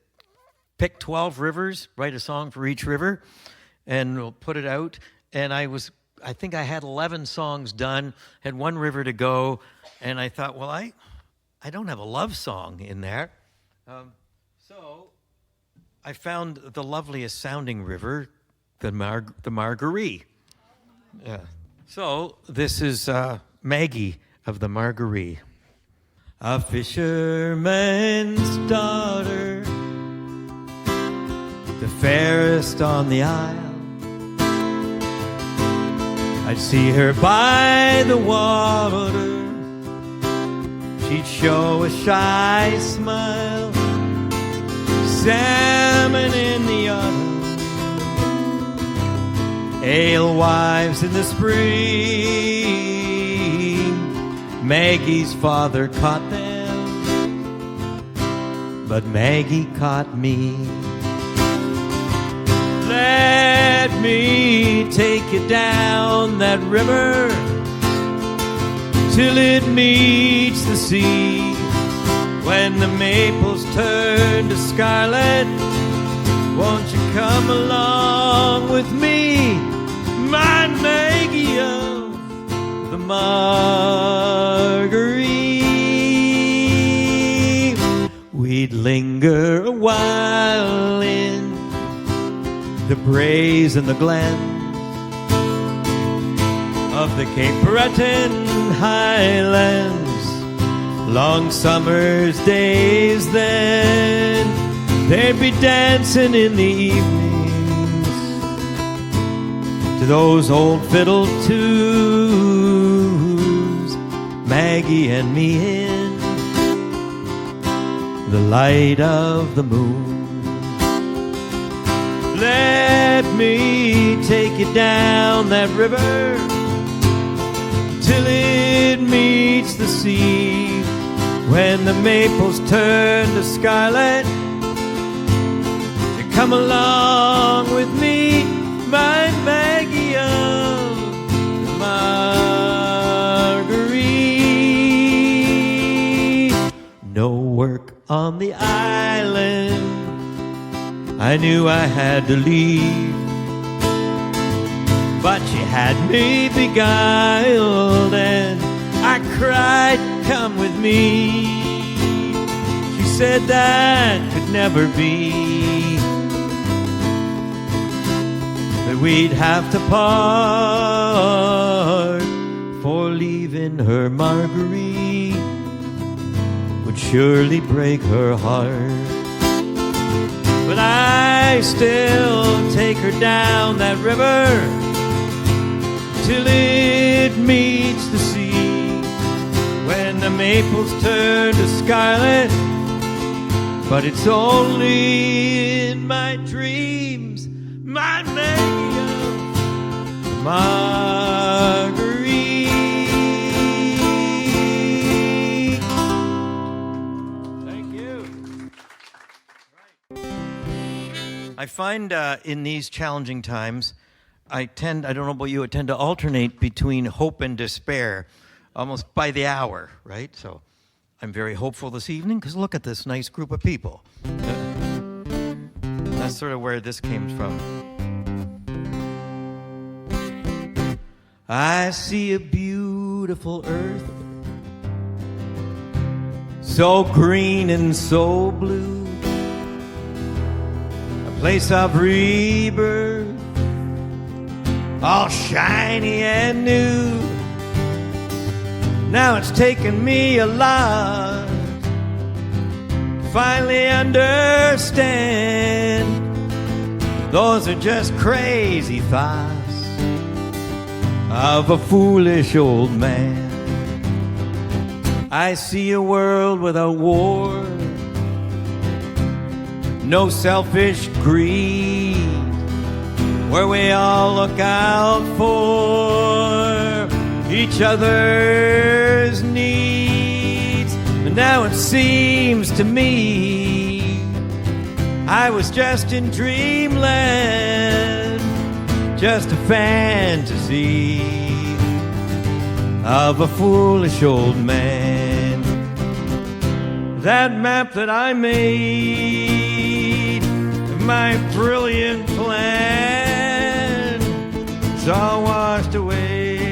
pick 12 rivers, write a song for each river, and we'll put it out. And I think I had 11 songs done, had one river to go, and I thought, well, I don't have a love song in there. So I found the loveliest sounding river, the Margaree. Yeah. So this is Maggie of the Margaree. A fisherman's daughter, the fairest on the isle. I'd see her by the water, she'd show a shy smile. Salmon in the autumn, alewives in the spring. Maggie's father caught them, but Maggie caught me. Let me take you down that river till it meets the sea. When the maples turn to scarlet, won't you come along with me? my Maggie of the Marguerite. We'd linger a while in the braes and the glens of the Cape Breton highlands. Long summer's days then, they'd be dancing in the evenings to those old fiddle tunes, Maggie and me in the light of the moon. Let me take you down that river till it meets the sea. When the maples turn to scarlet, to come along with me, my Maggie of the Marguerite. No work on the island, I knew I had to leave, but she had me beguiled and I cried, come with me. She said that could never be, that we'd have to part, for leaving her Marguerite would surely break her heart. But I still take her down that river till it meets the sea. When the maples turn to scarlet, but it's only in my dreams, my Maggie of Marguerite. Thank you. I find in these challenging times, I don't know about you, I tend to alternate between hope and despair, almost by the hour, right? So I'm very hopeful this evening because look at this nice group of people. That's sort of where this came from. I see a beautiful earth, so green and so blue, a place of rebirth, all shiny and new. Now it's taken me a lot to finally understand those are just crazy thoughts of a foolish old man. I see a world without war, no selfish greed, where we all look out for each other's needs. But now it seems to me I was just in dreamland, just a fantasy of a foolish old man. That map that I made, my brilliant plan, is all washed away.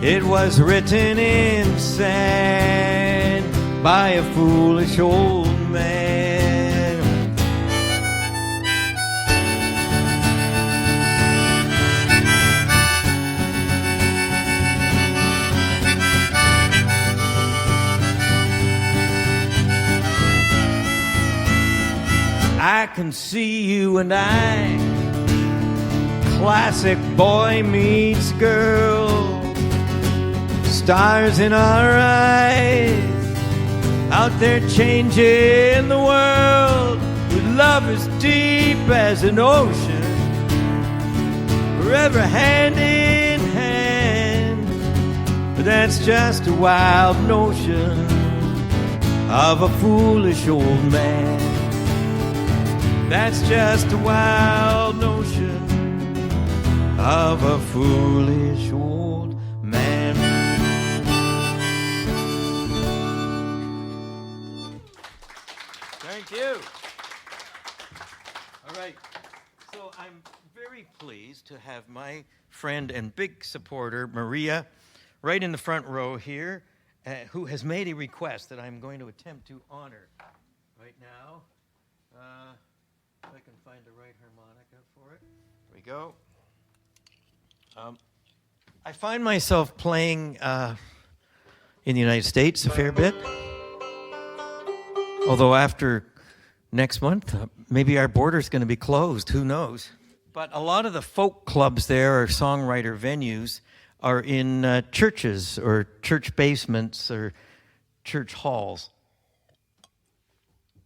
It was written in sand by a foolish old man. I can see you and I, classic boy meets girl, stars in our eyes, out there changing the world with love as deep as an ocean, forever hand in hand. But that's just a wild notion of a foolish old man. That's just a wild notion of a foolish old man. Thank you. All right. So I'm very pleased to have my friend and big supporter, Maria, right in the front row here, who has made a request that I'm going to attempt to honor right now. If I can find the right harmonica for it. Here we go. I find myself playing in the United States a fair bit. Although after next month, maybe our border's going to be closed. Who knows? But a lot of the folk clubs there, or songwriter venues, are in churches or church basements or church halls.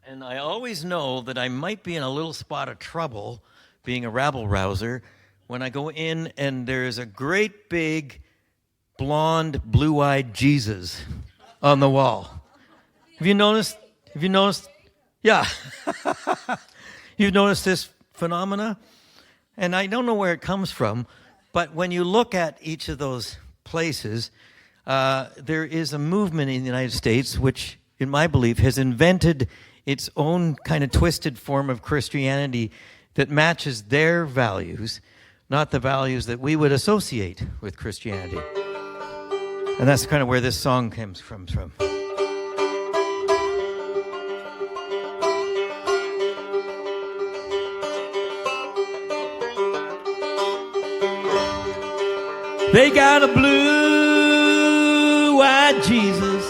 And I always know that I might be in a little spot of trouble, being a rabble-rouser, when I go in and there's a great big blonde, blue-eyed Jesus on the wall. Have you noticed? Yeah. You've noticed this phenomena? And I don't know where it comes from, but when you look at each of those places, there is a movement in the United States which, in my belief, has invented its own kind of twisted form of Christianity that matches their values, not the values that we would associate with Christianity. And that's kind of where this song comes from. They got a blue-eyed Jesus,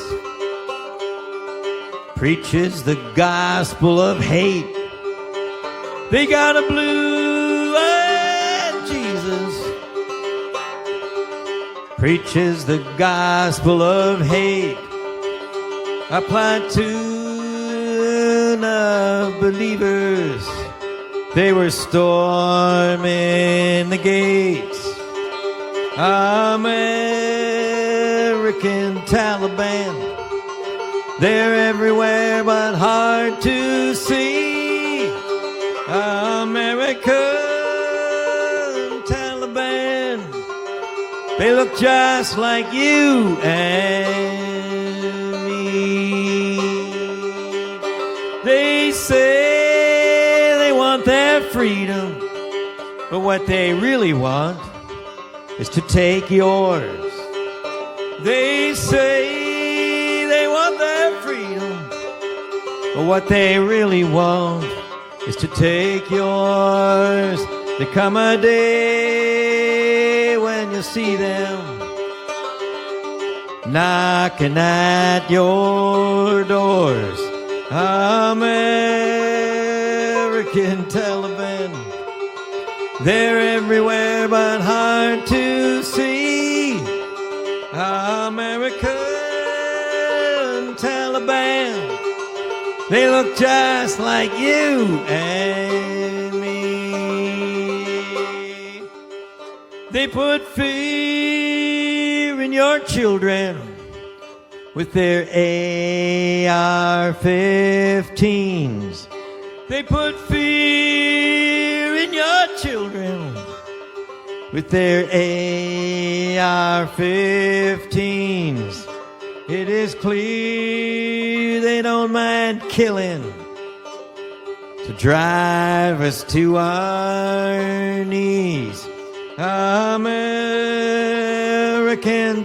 preaches the gospel of hate. They got a blue-eyed Jesus, preaches the gospel of hate. A platoon of believers, they were storming the gates. American Taliban, they're everywhere but hard to see. American Taliban, they look just like you and me. They say they want their freedom, but what they really want is to take yours. They say they want their freedom, but what they really want is to take yours. There come a day when you'll see them knocking at your doors. American Taliban, they're everywhere but hard to see. American Taliban, they look just like you and me. They put fear in your children with their AR-15s. They put fear in your children with their AR-15s. It is clear they don't mind killing to drive us to our knees. American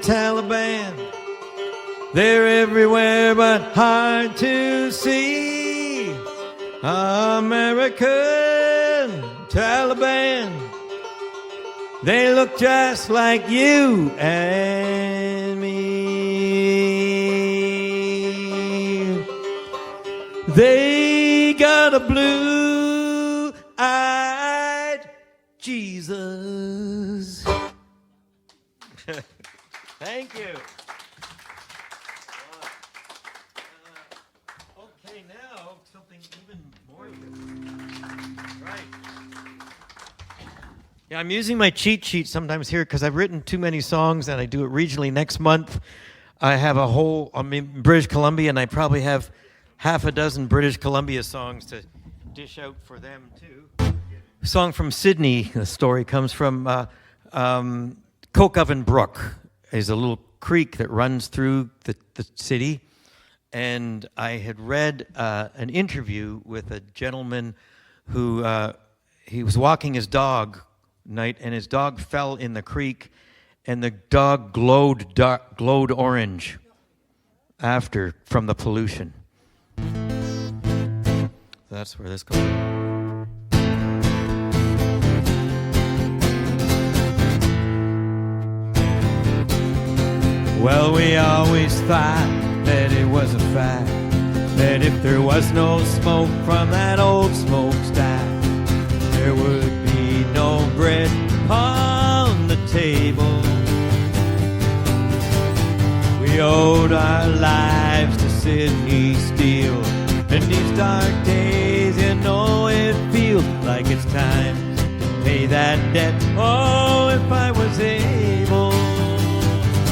Taliban, they're everywhere but hard to see. American Taliban, they look just like you and me. They got a blue-eyed Jesus. Thank you. Okay, now something even more different. Right. Yeah, I'm using my cheat sheet sometimes here because I've written too many songs and I do it regionally. Next month, I have British Columbia, and I probably have half a dozen British Columbia songs to dish out for them too. A song from Sydney, the story comes from Coke Oven Brook. Is a little creek that runs through the city. And I had read an interview with a gentleman who he was walking his dog night, and his dog fell in the creek, and the dog glowed orange after from the pollution. That's where this goes. Well, we always thought that it was a fact that if there was no smoke from that old smokestack, there would be no bread on the table. We owed our lives to Sydney Steel. In these dark days, you know it feels like it's time to pay that debt. Oh, if I was able,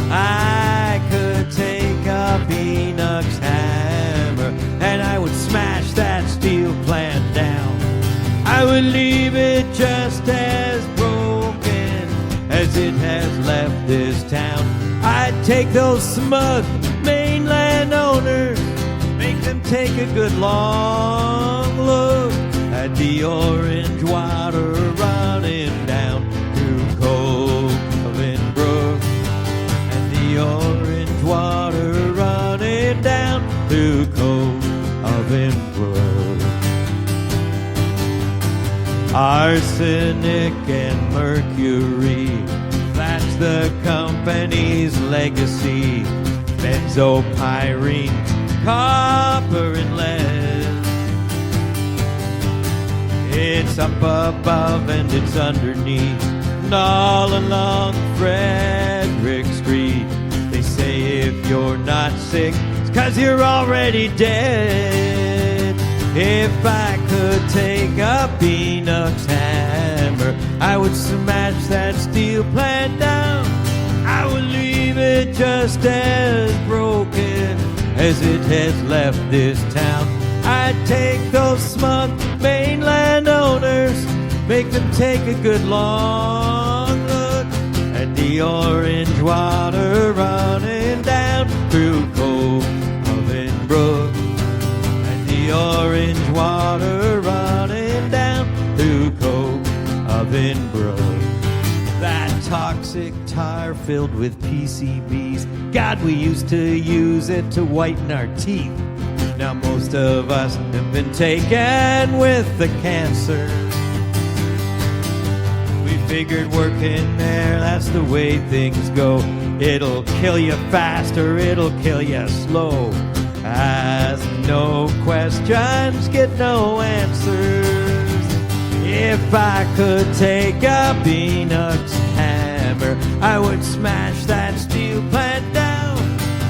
I could take up Enoch's hammer and I would smash that steel plant down. I would leave it just as broken as it has left this town. I'd take those smug mainland owners, make them take a good long look at the orange water running down through Coven Brook, and the orange water running down through Coven Brook. Arsenic and mercury, that's the company's legacy. Benzopyrene, copper and lead. It's up above and it's underneath, and all along Frederick Street. They say if you're not sick, it's 'cause you're already dead. If I could take up Enoch's hammer, I would smash that steel plant down. I would leave it just as broken as it has left this town. I'd take those smug mainland owners, make them take a good long look at the orange water running down through Coven Brook, and the orange water running down through Coven Brook. That toxic tar filled with PCBs, God, we used to use it to whiten our teeth. Now most of us have been taken with the cancer. We figured working there, that's the way things go. It'll kill you fast or it'll kill you slow. Ask no questions, get no answers. If I could take up Enoch's hammer, I would smash that steel plant down.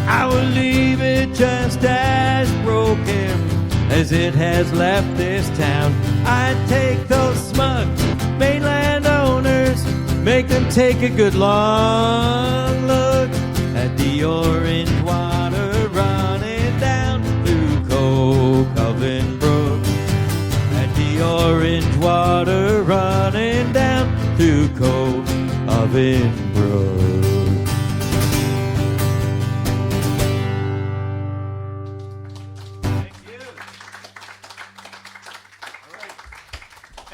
I would leave it just as broken as it has left this town. I'd take those smug mainland owners, make them take a good long look at the orange water running down through Coven Brook, at the orange water running down through Coven Brook.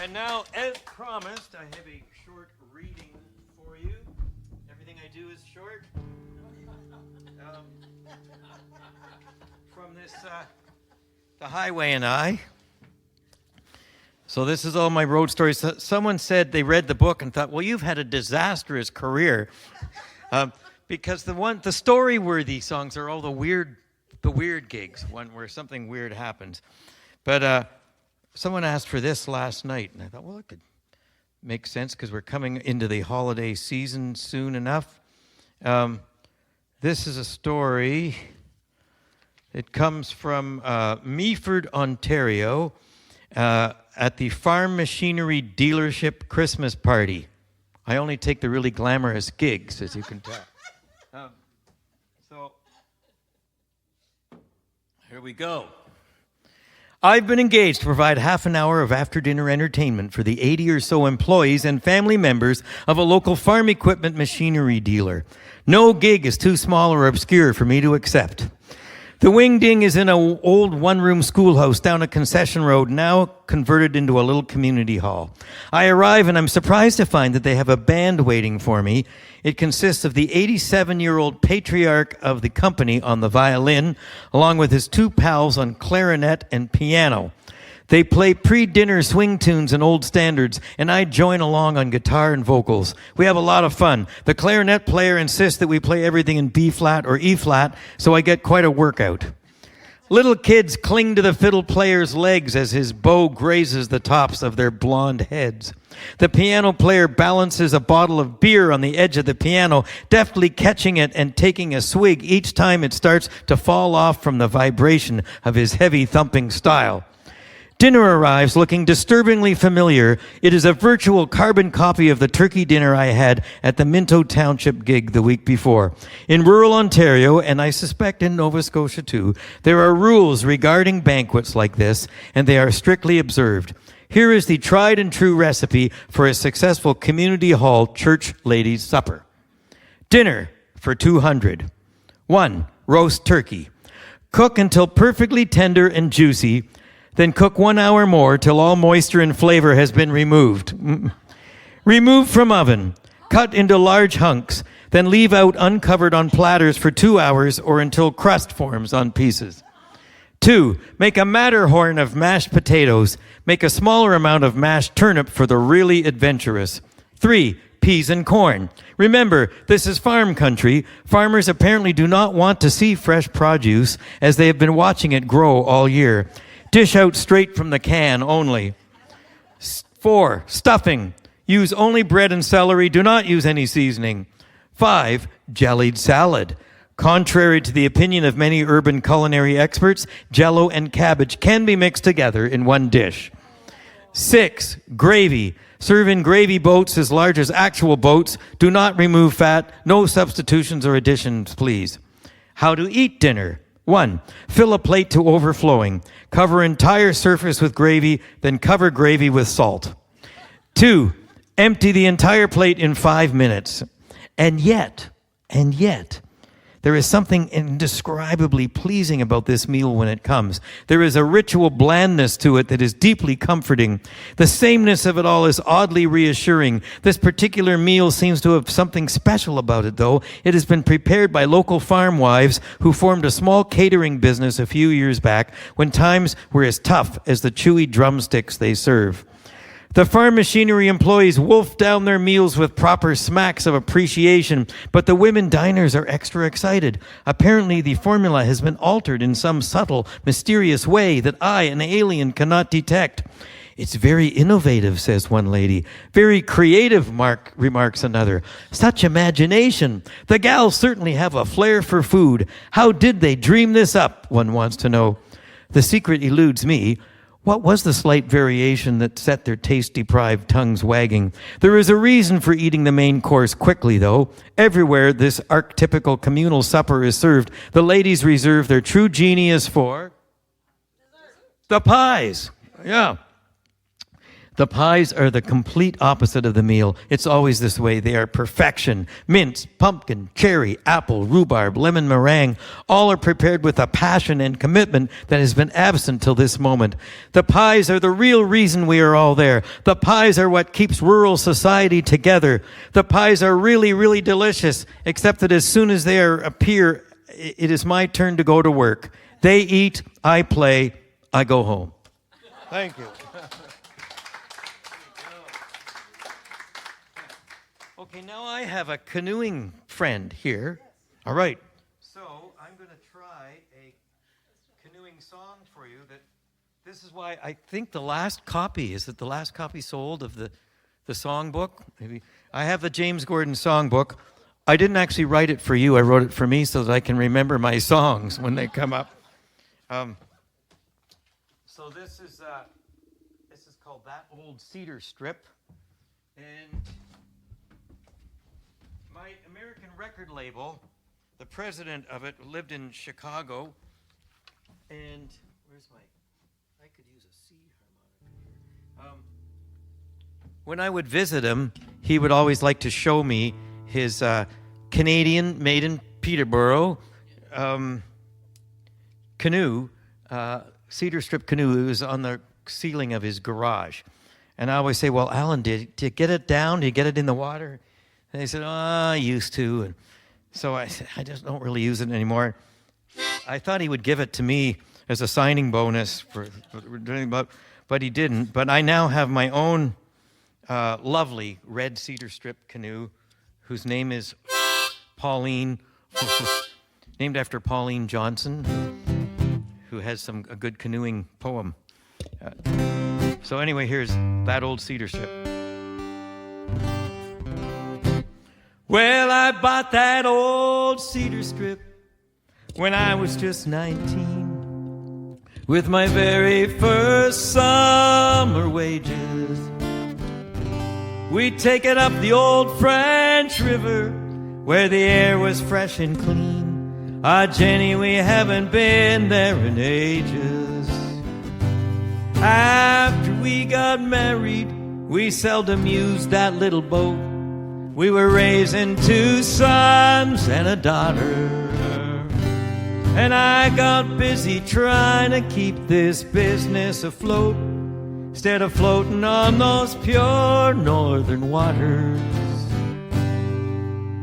And now, as promised, I have a short reading for you. Everything I do is short. From this, The Highway and I. So this is all my road stories. Someone said they read the book and thought, well, you've had a disastrous career. Because the story-worthy songs are all the weird gigs, one where something weird happens. But someone asked for this last night, and I thought, well, it could make sense because we're coming into the holiday season soon enough. This is a story. It comes from Meaford, Ontario, at the Farm Machinery Dealership Christmas Party. I only take the really glamorous gigs, as you can tell. So, here we go. I've been engaged to provide half an hour of after-dinner entertainment for the 80 or so employees and family members of a local farm equipment machinery dealer. No gig is too small or obscure for me to accept. The Wing Ding is in an old one-room schoolhouse down a concession road, now converted into a little community hall. I arrive and I'm surprised to find that they have a band waiting for me. It consists of the 87-year-old patriarch of the company on the violin, along with his two pals on clarinet and piano. They play pre-dinner swing tunes and old standards, and I join along on guitar and vocals. We have a lot of fun. The clarinet player insists that we play everything in B-flat or E-flat, so I get quite a workout. Little kids cling to the fiddle player's legs as his bow grazes the tops of their blonde heads. The piano player balances a bottle of beer on the edge of the piano, deftly catching it and taking a swig each time it starts to fall off from the vibration of his heavy thumping style. Dinner arrives looking disturbingly familiar. It is a virtual carbon copy of the turkey dinner I had at the Minto Township gig the week before. In rural Ontario, and I suspect in Nova Scotia too, there are rules regarding banquets like this, and they are strictly observed. Here is the tried and true recipe for a successful community hall church ladies' supper. Dinner for 200. 1. Roast turkey. Cook until perfectly tender and juicy. Then cook 1 hour more till all moisture and flavor has been removed. Remove from oven. Cut into large hunks. Then leave out uncovered on platters for 2 hours or until crust forms on pieces. 2. Make a Matterhorn of mashed potatoes. Make a smaller amount of mashed turnip for the really adventurous. 3. Peas and corn. Remember, this is farm country. Farmers apparently do not want to see fresh produce as they have been watching it grow all year. Dish out straight from the can only. 4. Stuffing. Use only bread and celery. Do not use any seasoning. 5. Jellied salad. Contrary to the opinion of many urban culinary experts, Jell-O and cabbage can be mixed together in one dish. 6. Gravy. Serve in gravy boats as large as actual boats. Do not remove fat. No substitutions or additions, please. How to eat dinner. 1. Fill a plate to overflowing. Cover entire surface with gravy, then cover gravy with salt. 2. Empty the entire plate in 5 minutes. And yet, there is something indescribably pleasing about this meal when it comes. There is a ritual blandness to it that is deeply comforting. The sameness of it all is oddly reassuring. This particular meal seems to have something special about it, though. It has been prepared by local farm wives who formed a small catering business a few years back when times were as tough as the chewy drumsticks they serve. The farm machinery employees wolf down their meals with proper smacks of appreciation, but the women diners are extra excited. Apparently, the formula has been altered in some subtle, mysterious way that I, an alien, cannot detect. It's very innovative, says one lady. Very creative, remarks another. Such imagination. The gals certainly have a flair for food. How did they dream this up, one wants to know. The secret eludes me. What was the slight variation that set their taste-deprived tongues wagging? There is a reason for eating the main course quickly, though. Everywhere this archetypical communal supper is served, the ladies reserve their true genius for the pies. Yeah. The pies are the complete opposite of the meal. It's always this way. They are perfection. Mince, pumpkin, cherry, apple, rhubarb, lemon meringue, all are prepared with a passion and commitment that has been absent till this moment. The pies are the real reason we are all there. The pies are what keeps rural society together. The pies are really, really delicious, except that as soon as they appear, it is my turn to go to work. They eat, I play, I go home. Thank you. Okay, now I have a canoeing friend here. All right. So I'm going to try a canoeing song for you. This is why I think the last copy, is it the last copy sold of the songbook? Maybe. I have the James Gordon songbook. I didn't actually write it for you. I wrote it for me so that I can remember my songs when they come up. So this is called That Old Cedar Strip. And my American record label, the president of it, lived in Chicago, and I could use a C harmonica. When I would visit him, he would always like to show me his Canadian, made in Peterborough, canoe, cedar strip canoe. It was on the ceiling of his garage. And I always say, well, Alan, did you get it down? Did you get it in the water? And they said, oh, I used to. And so I said, I just don't really use it anymore. I thought he would give it to me as a signing bonus, but he didn't. But I now have my own lovely red cedar strip canoe, whose name is Pauline, named after Pauline Johnson, who has a good canoeing poem. So anyway, here's that old cedar strip. Well, I bought that old cedar strip when I was just 19, with my very first summer wages. We'd take it up the old French River, where the air was fresh and clean. Ah, Jenny, we haven't been there in ages. After we got married, we seldom used that little boat. We were raising 2 sons and a daughter, and I got busy trying to keep this business afloat, instead of floating on those pure northern waters.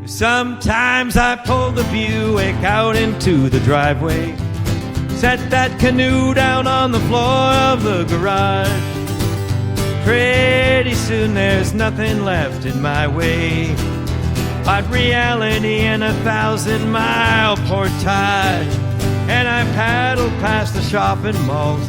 Sometimes I pull the Buick out into the driveway, set that canoe down on the floor of the garage. Pretty soon there's nothing left in my way but reality and 1,000-mile portage. And I paddle past the shopping malls,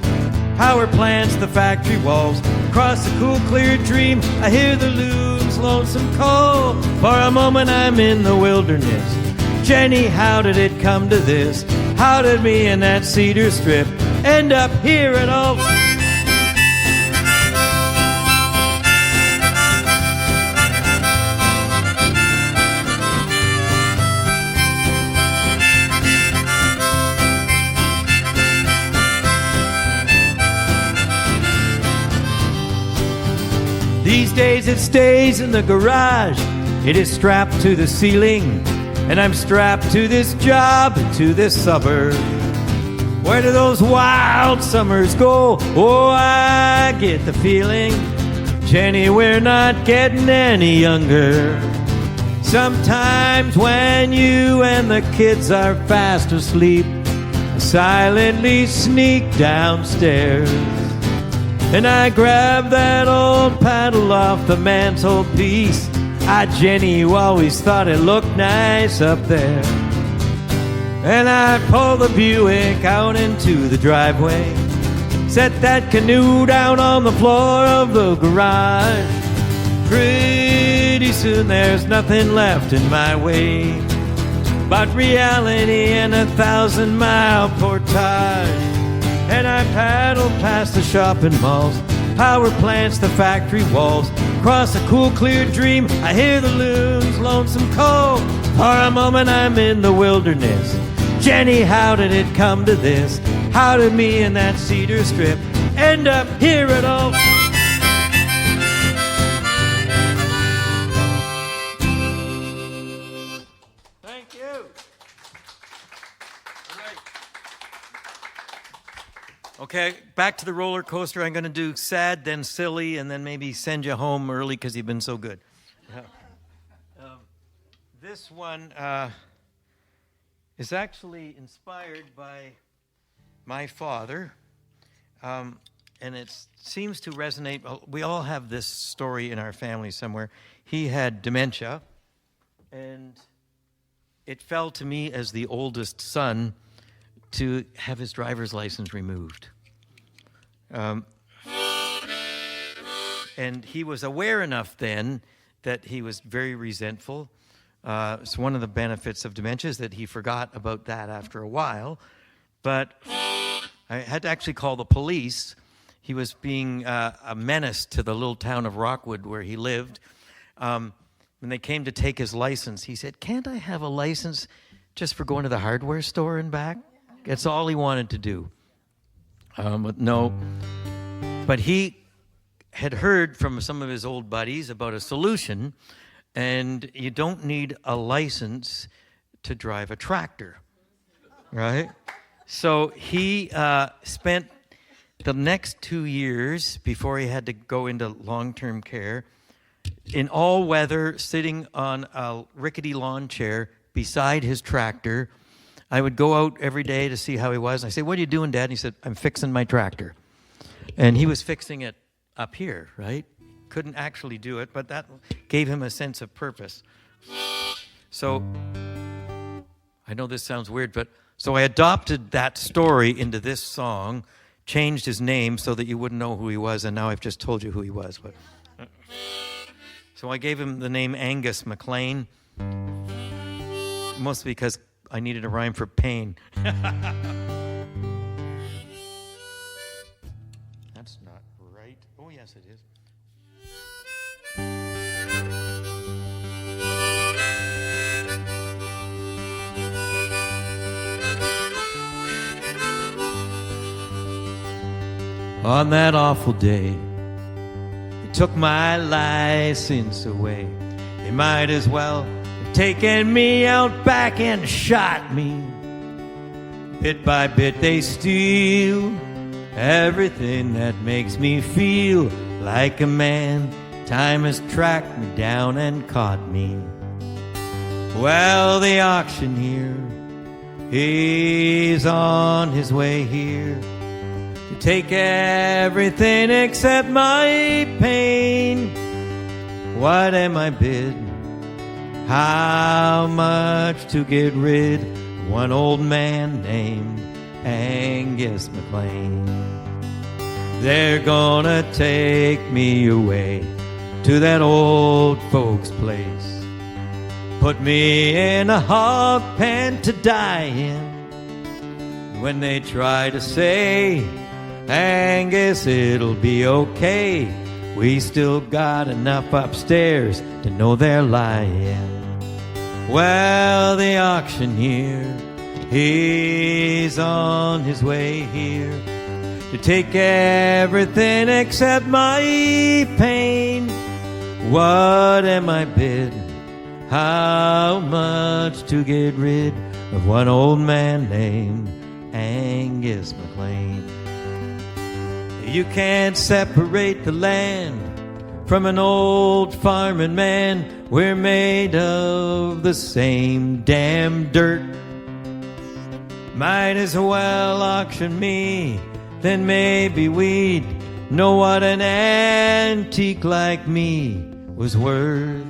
power plants, the factory walls. Across the cool, clear dream, I hear the loom's lonesome call. For a moment I'm in the wilderness. Jenny, how did it come to this? How did me and that cedar strip end up here at all? These days it stays in the garage. It is strapped to the ceiling, and I'm strapped to this job and to this suburb. Where do those wild summers go? Oh, I get the feeling, Jenny, we're not getting any younger. Sometimes when you and the kids are fast asleep, I silently sneak downstairs, and I grab that old paddle off the mantelpiece. Ah, Jenny, you always thought it looked nice up there. And I pull the Buick out into the driveway, set that canoe down on the floor of the garage. Pretty soon there's nothing left in my way but reality and 1,000-mile portage. And I paddle past the shopping malls, power plants, the factory walls. Across a cool, clear dream, I hear the loon's lonesome call. For a moment I'm in the wilderness. Jenny, how did it come to this? How did me and that cedar strip end up here at all? Thank you. Okay, back to the roller coaster. I'm going to do sad, then silly, and then maybe send you home early because you've been so good. This one is actually inspired by my father, and it seems to resonate. We all have this story in our family somewhere. He had dementia, and it fell to me as the oldest son to have his driver's license removed. And he was aware enough then that he was very resentful. It's one of the benefits of dementia is that he forgot about that after a while. But I had to actually call the police. He was being a menace to the little town of Rockwood where he lived. When they came to take his license, he said, "Can't I have a license just for going to the hardware store and back?" That's all he wanted to do. But no. But he had heard from some of his old buddies about a solution, and you don't need a license to drive a tractor, right? So he spent the next 2 years before he had to go into long-term care in all weather, sitting on a rickety lawn chair beside his tractor. I would go out every day to see how he was. I say, "What are you doing, Dad?" And he said, "I'm fixing my tractor." And he was fixing it up here, right? Couldn't actually do it, but that gave him a sense of purpose. So, I know this sounds weird, but so I adopted that story into this song, changed his name so that you wouldn't know who he was, and now I've just told you who he was. But so I gave him the name Angus MacLean, mostly because I needed a rhyme for pain. That's not right. Oh, yes, it is. On that awful day, they took my license away. They might as well have taken me out back and shot me. Bit by bit they steal everything that makes me feel like a man. Time has tracked me down and caught me. Well, the auctioneer, he's on his way here to take everything except my pain. What am I bid? How much to get rid of one old man named Angus MacLean? They're gonna take me away to that old folks' place, put me in a hog pen to die in. When they try to say, "Angus, it'll be okay," we still got enough upstairs to know they're lying. Well, the auctioneer, he's on his way here to take everything except my pain. What am I bid? How much to get rid of one old man named Angus MacLean? You can't separate the land from an old farming man. We're made of the same damn dirt. Might as well auction me, then maybe we'd know what an antique like me was worth.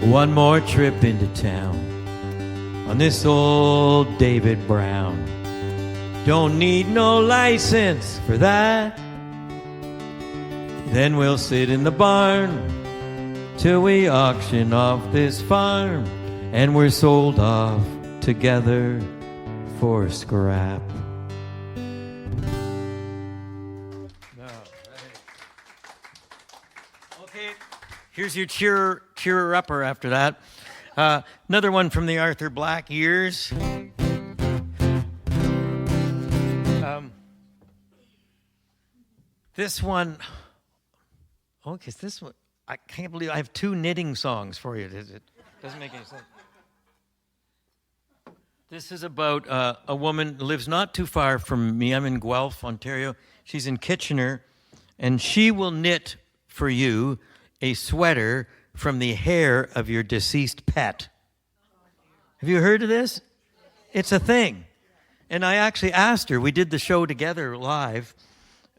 One more trip into town on this old David Brown. Don't need no license for that. Then we'll sit in the barn till we auction off this farm, and we're sold off together for scrap. Okay, here's your cheerer-upper after that. Another one from the Arthur Black years. This one, this one, I can't believe I have two knitting songs for you. It doesn't make any sense. This is about a woman who lives not too far from me. I'm in Guelph, Ontario. She's in Kitchener, and she will knit for you a sweater from the hair of your deceased pet. Have you heard of this? It's a thing. And I actually asked her, we did the show together live.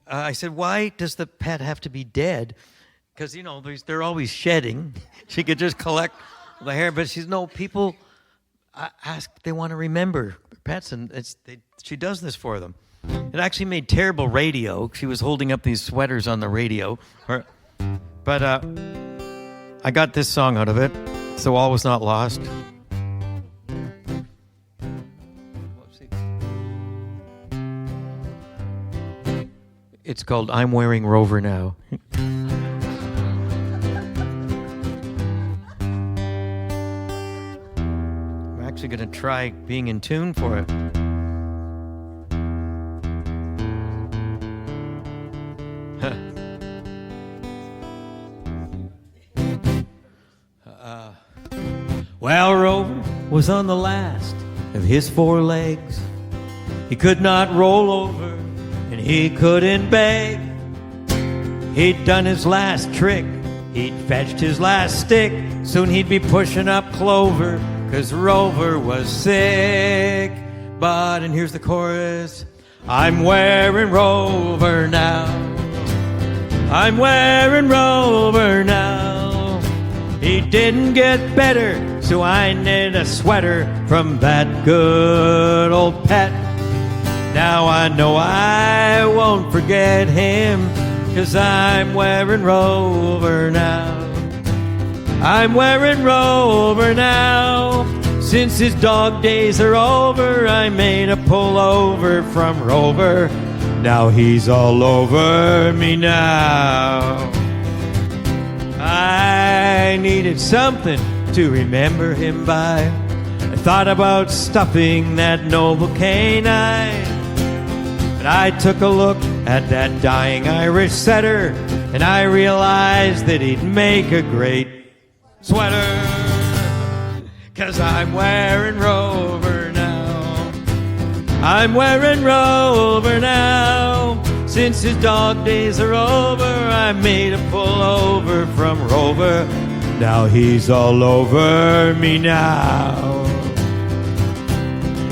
I said, why does the pet have to be dead? Because, you know, they're always shedding. She could just collect the hair. But she's, no, people ask, they want to remember their pets. And she does this for them. It actually made terrible radio. She was holding up these sweaters on the radio. But I got this song out of it, So All Was Not Lost. It's called I'm Wearing Rover Now. actually going to try being in tune for it. Well, Rover was on the last of his 4 legs. He could not roll over and he couldn't beg. He'd done his last trick, he'd fetched his last stick. Soon he'd be pushing up clover, 'cause Rover was sick. But, and here's the chorus, I'm wearing Rover now. I'm wearing Rover now. He didn't get better, so I knit a sweater from that good old pet. Now I know I won't forget him, 'cause I'm wearing Rover now. I'm wearing Rover now. Since his dog days are over, I made a pullover from Rover. Now he's all over me now. I needed something to remember him by. I thought about stuffing that noble canine. But I took a look at that dying Irish setter, and I realized that he'd make a great sweater. 'Cause I'm wearing Rover now. I'm wearing Rover now. Since his dog days are over, I made a pullover from Rover. Now he's all over me now.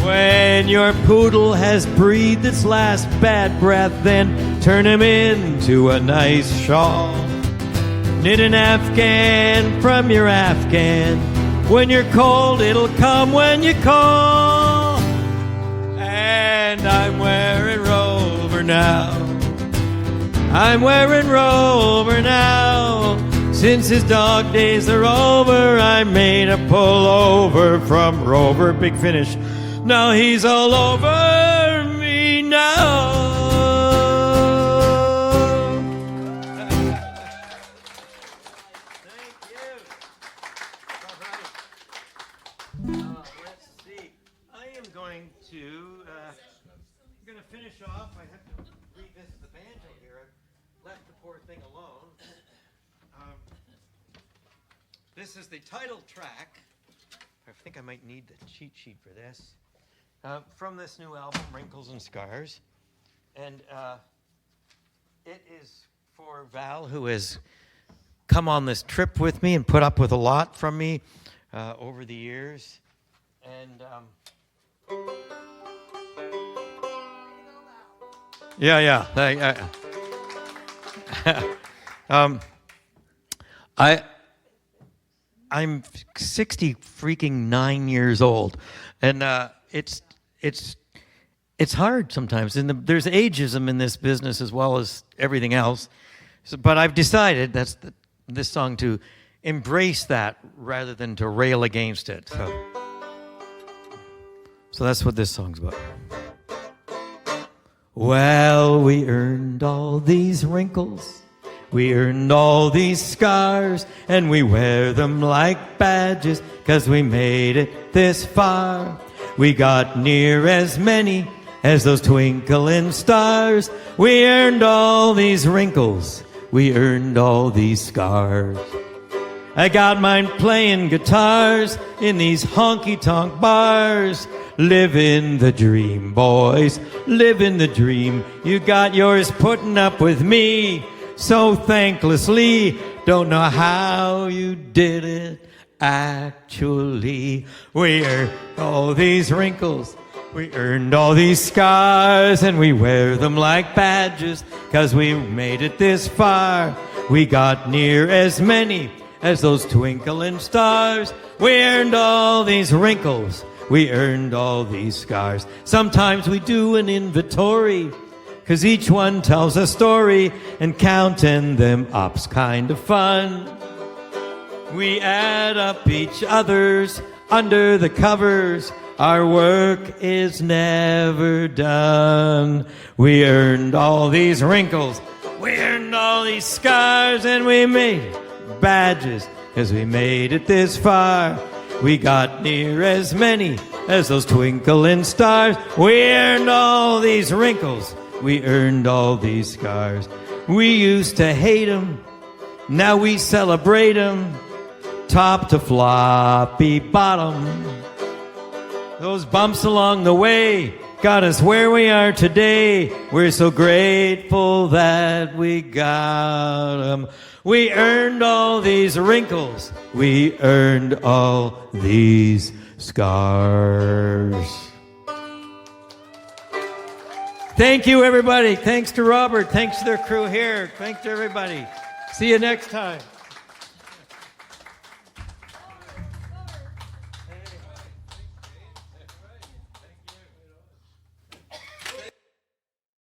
When your poodle has breathed its last bad breath, then turn him into a nice shawl. Knit an Afghan from your Afghan. When you're cold, it'll come when you call. And I'm wearing Rover now. I'm wearing Rover now. Since his dog days are over, I made a pullover from Rover. Big finish. Now he's all over me now. Thank you. All right. Let's see. I am going to finish off. I have to revisit the banjo here. I've left the poor thing alone. This is the title track. I think I might need the cheat sheet for this. From this new album, Wrinkles and Scars. And it is for Val, who has come on this trip with me and put up with a lot from me over the years. And I'm 60 freaking 9 years old, and it's hard sometimes. And there's ageism in this business as well as everything else. So, but I've decided this song to embrace that rather than to rail against it. So that's what this song's about. Well, we earned all these wrinkles, we earned all these scars, and we wear them like badges, 'cause we made it this far. We got near as many as those twinkling stars. We earned all these wrinkles, we earned all these scars. I got mine playing guitars in these honky-tonk bars. Living the dream, boys, living the dream. You got yours putting up with me so thanklessly. Don't know how you did it, actually. We earned all these wrinkles, we earned all these scars, and we wear them like badges, 'cause we made it this far. We got near as many as those twinkling stars. We earned all these wrinkles, we earned all these scars. Sometimes we do an inventory, 'cause each one tells a story, and counting them up's kind of fun. We add up each other's under the covers. Our work is never done. We earned all these wrinkles, we earned all these scars, and we made badges, 'cause we made it this far. We got near as many as those twinkling stars. We earned all these wrinkles. We earned all these scars. We used to hate 'em. Now we celebrate 'em. Top to floppy bottom. Those bumps along the way got us where we are today. We're so grateful that we got 'em. We earned all these wrinkles. We earned all these scars. Thank you, everybody. Thanks to Robert. Thanks to their crew here. Thanks to everybody. See you next time.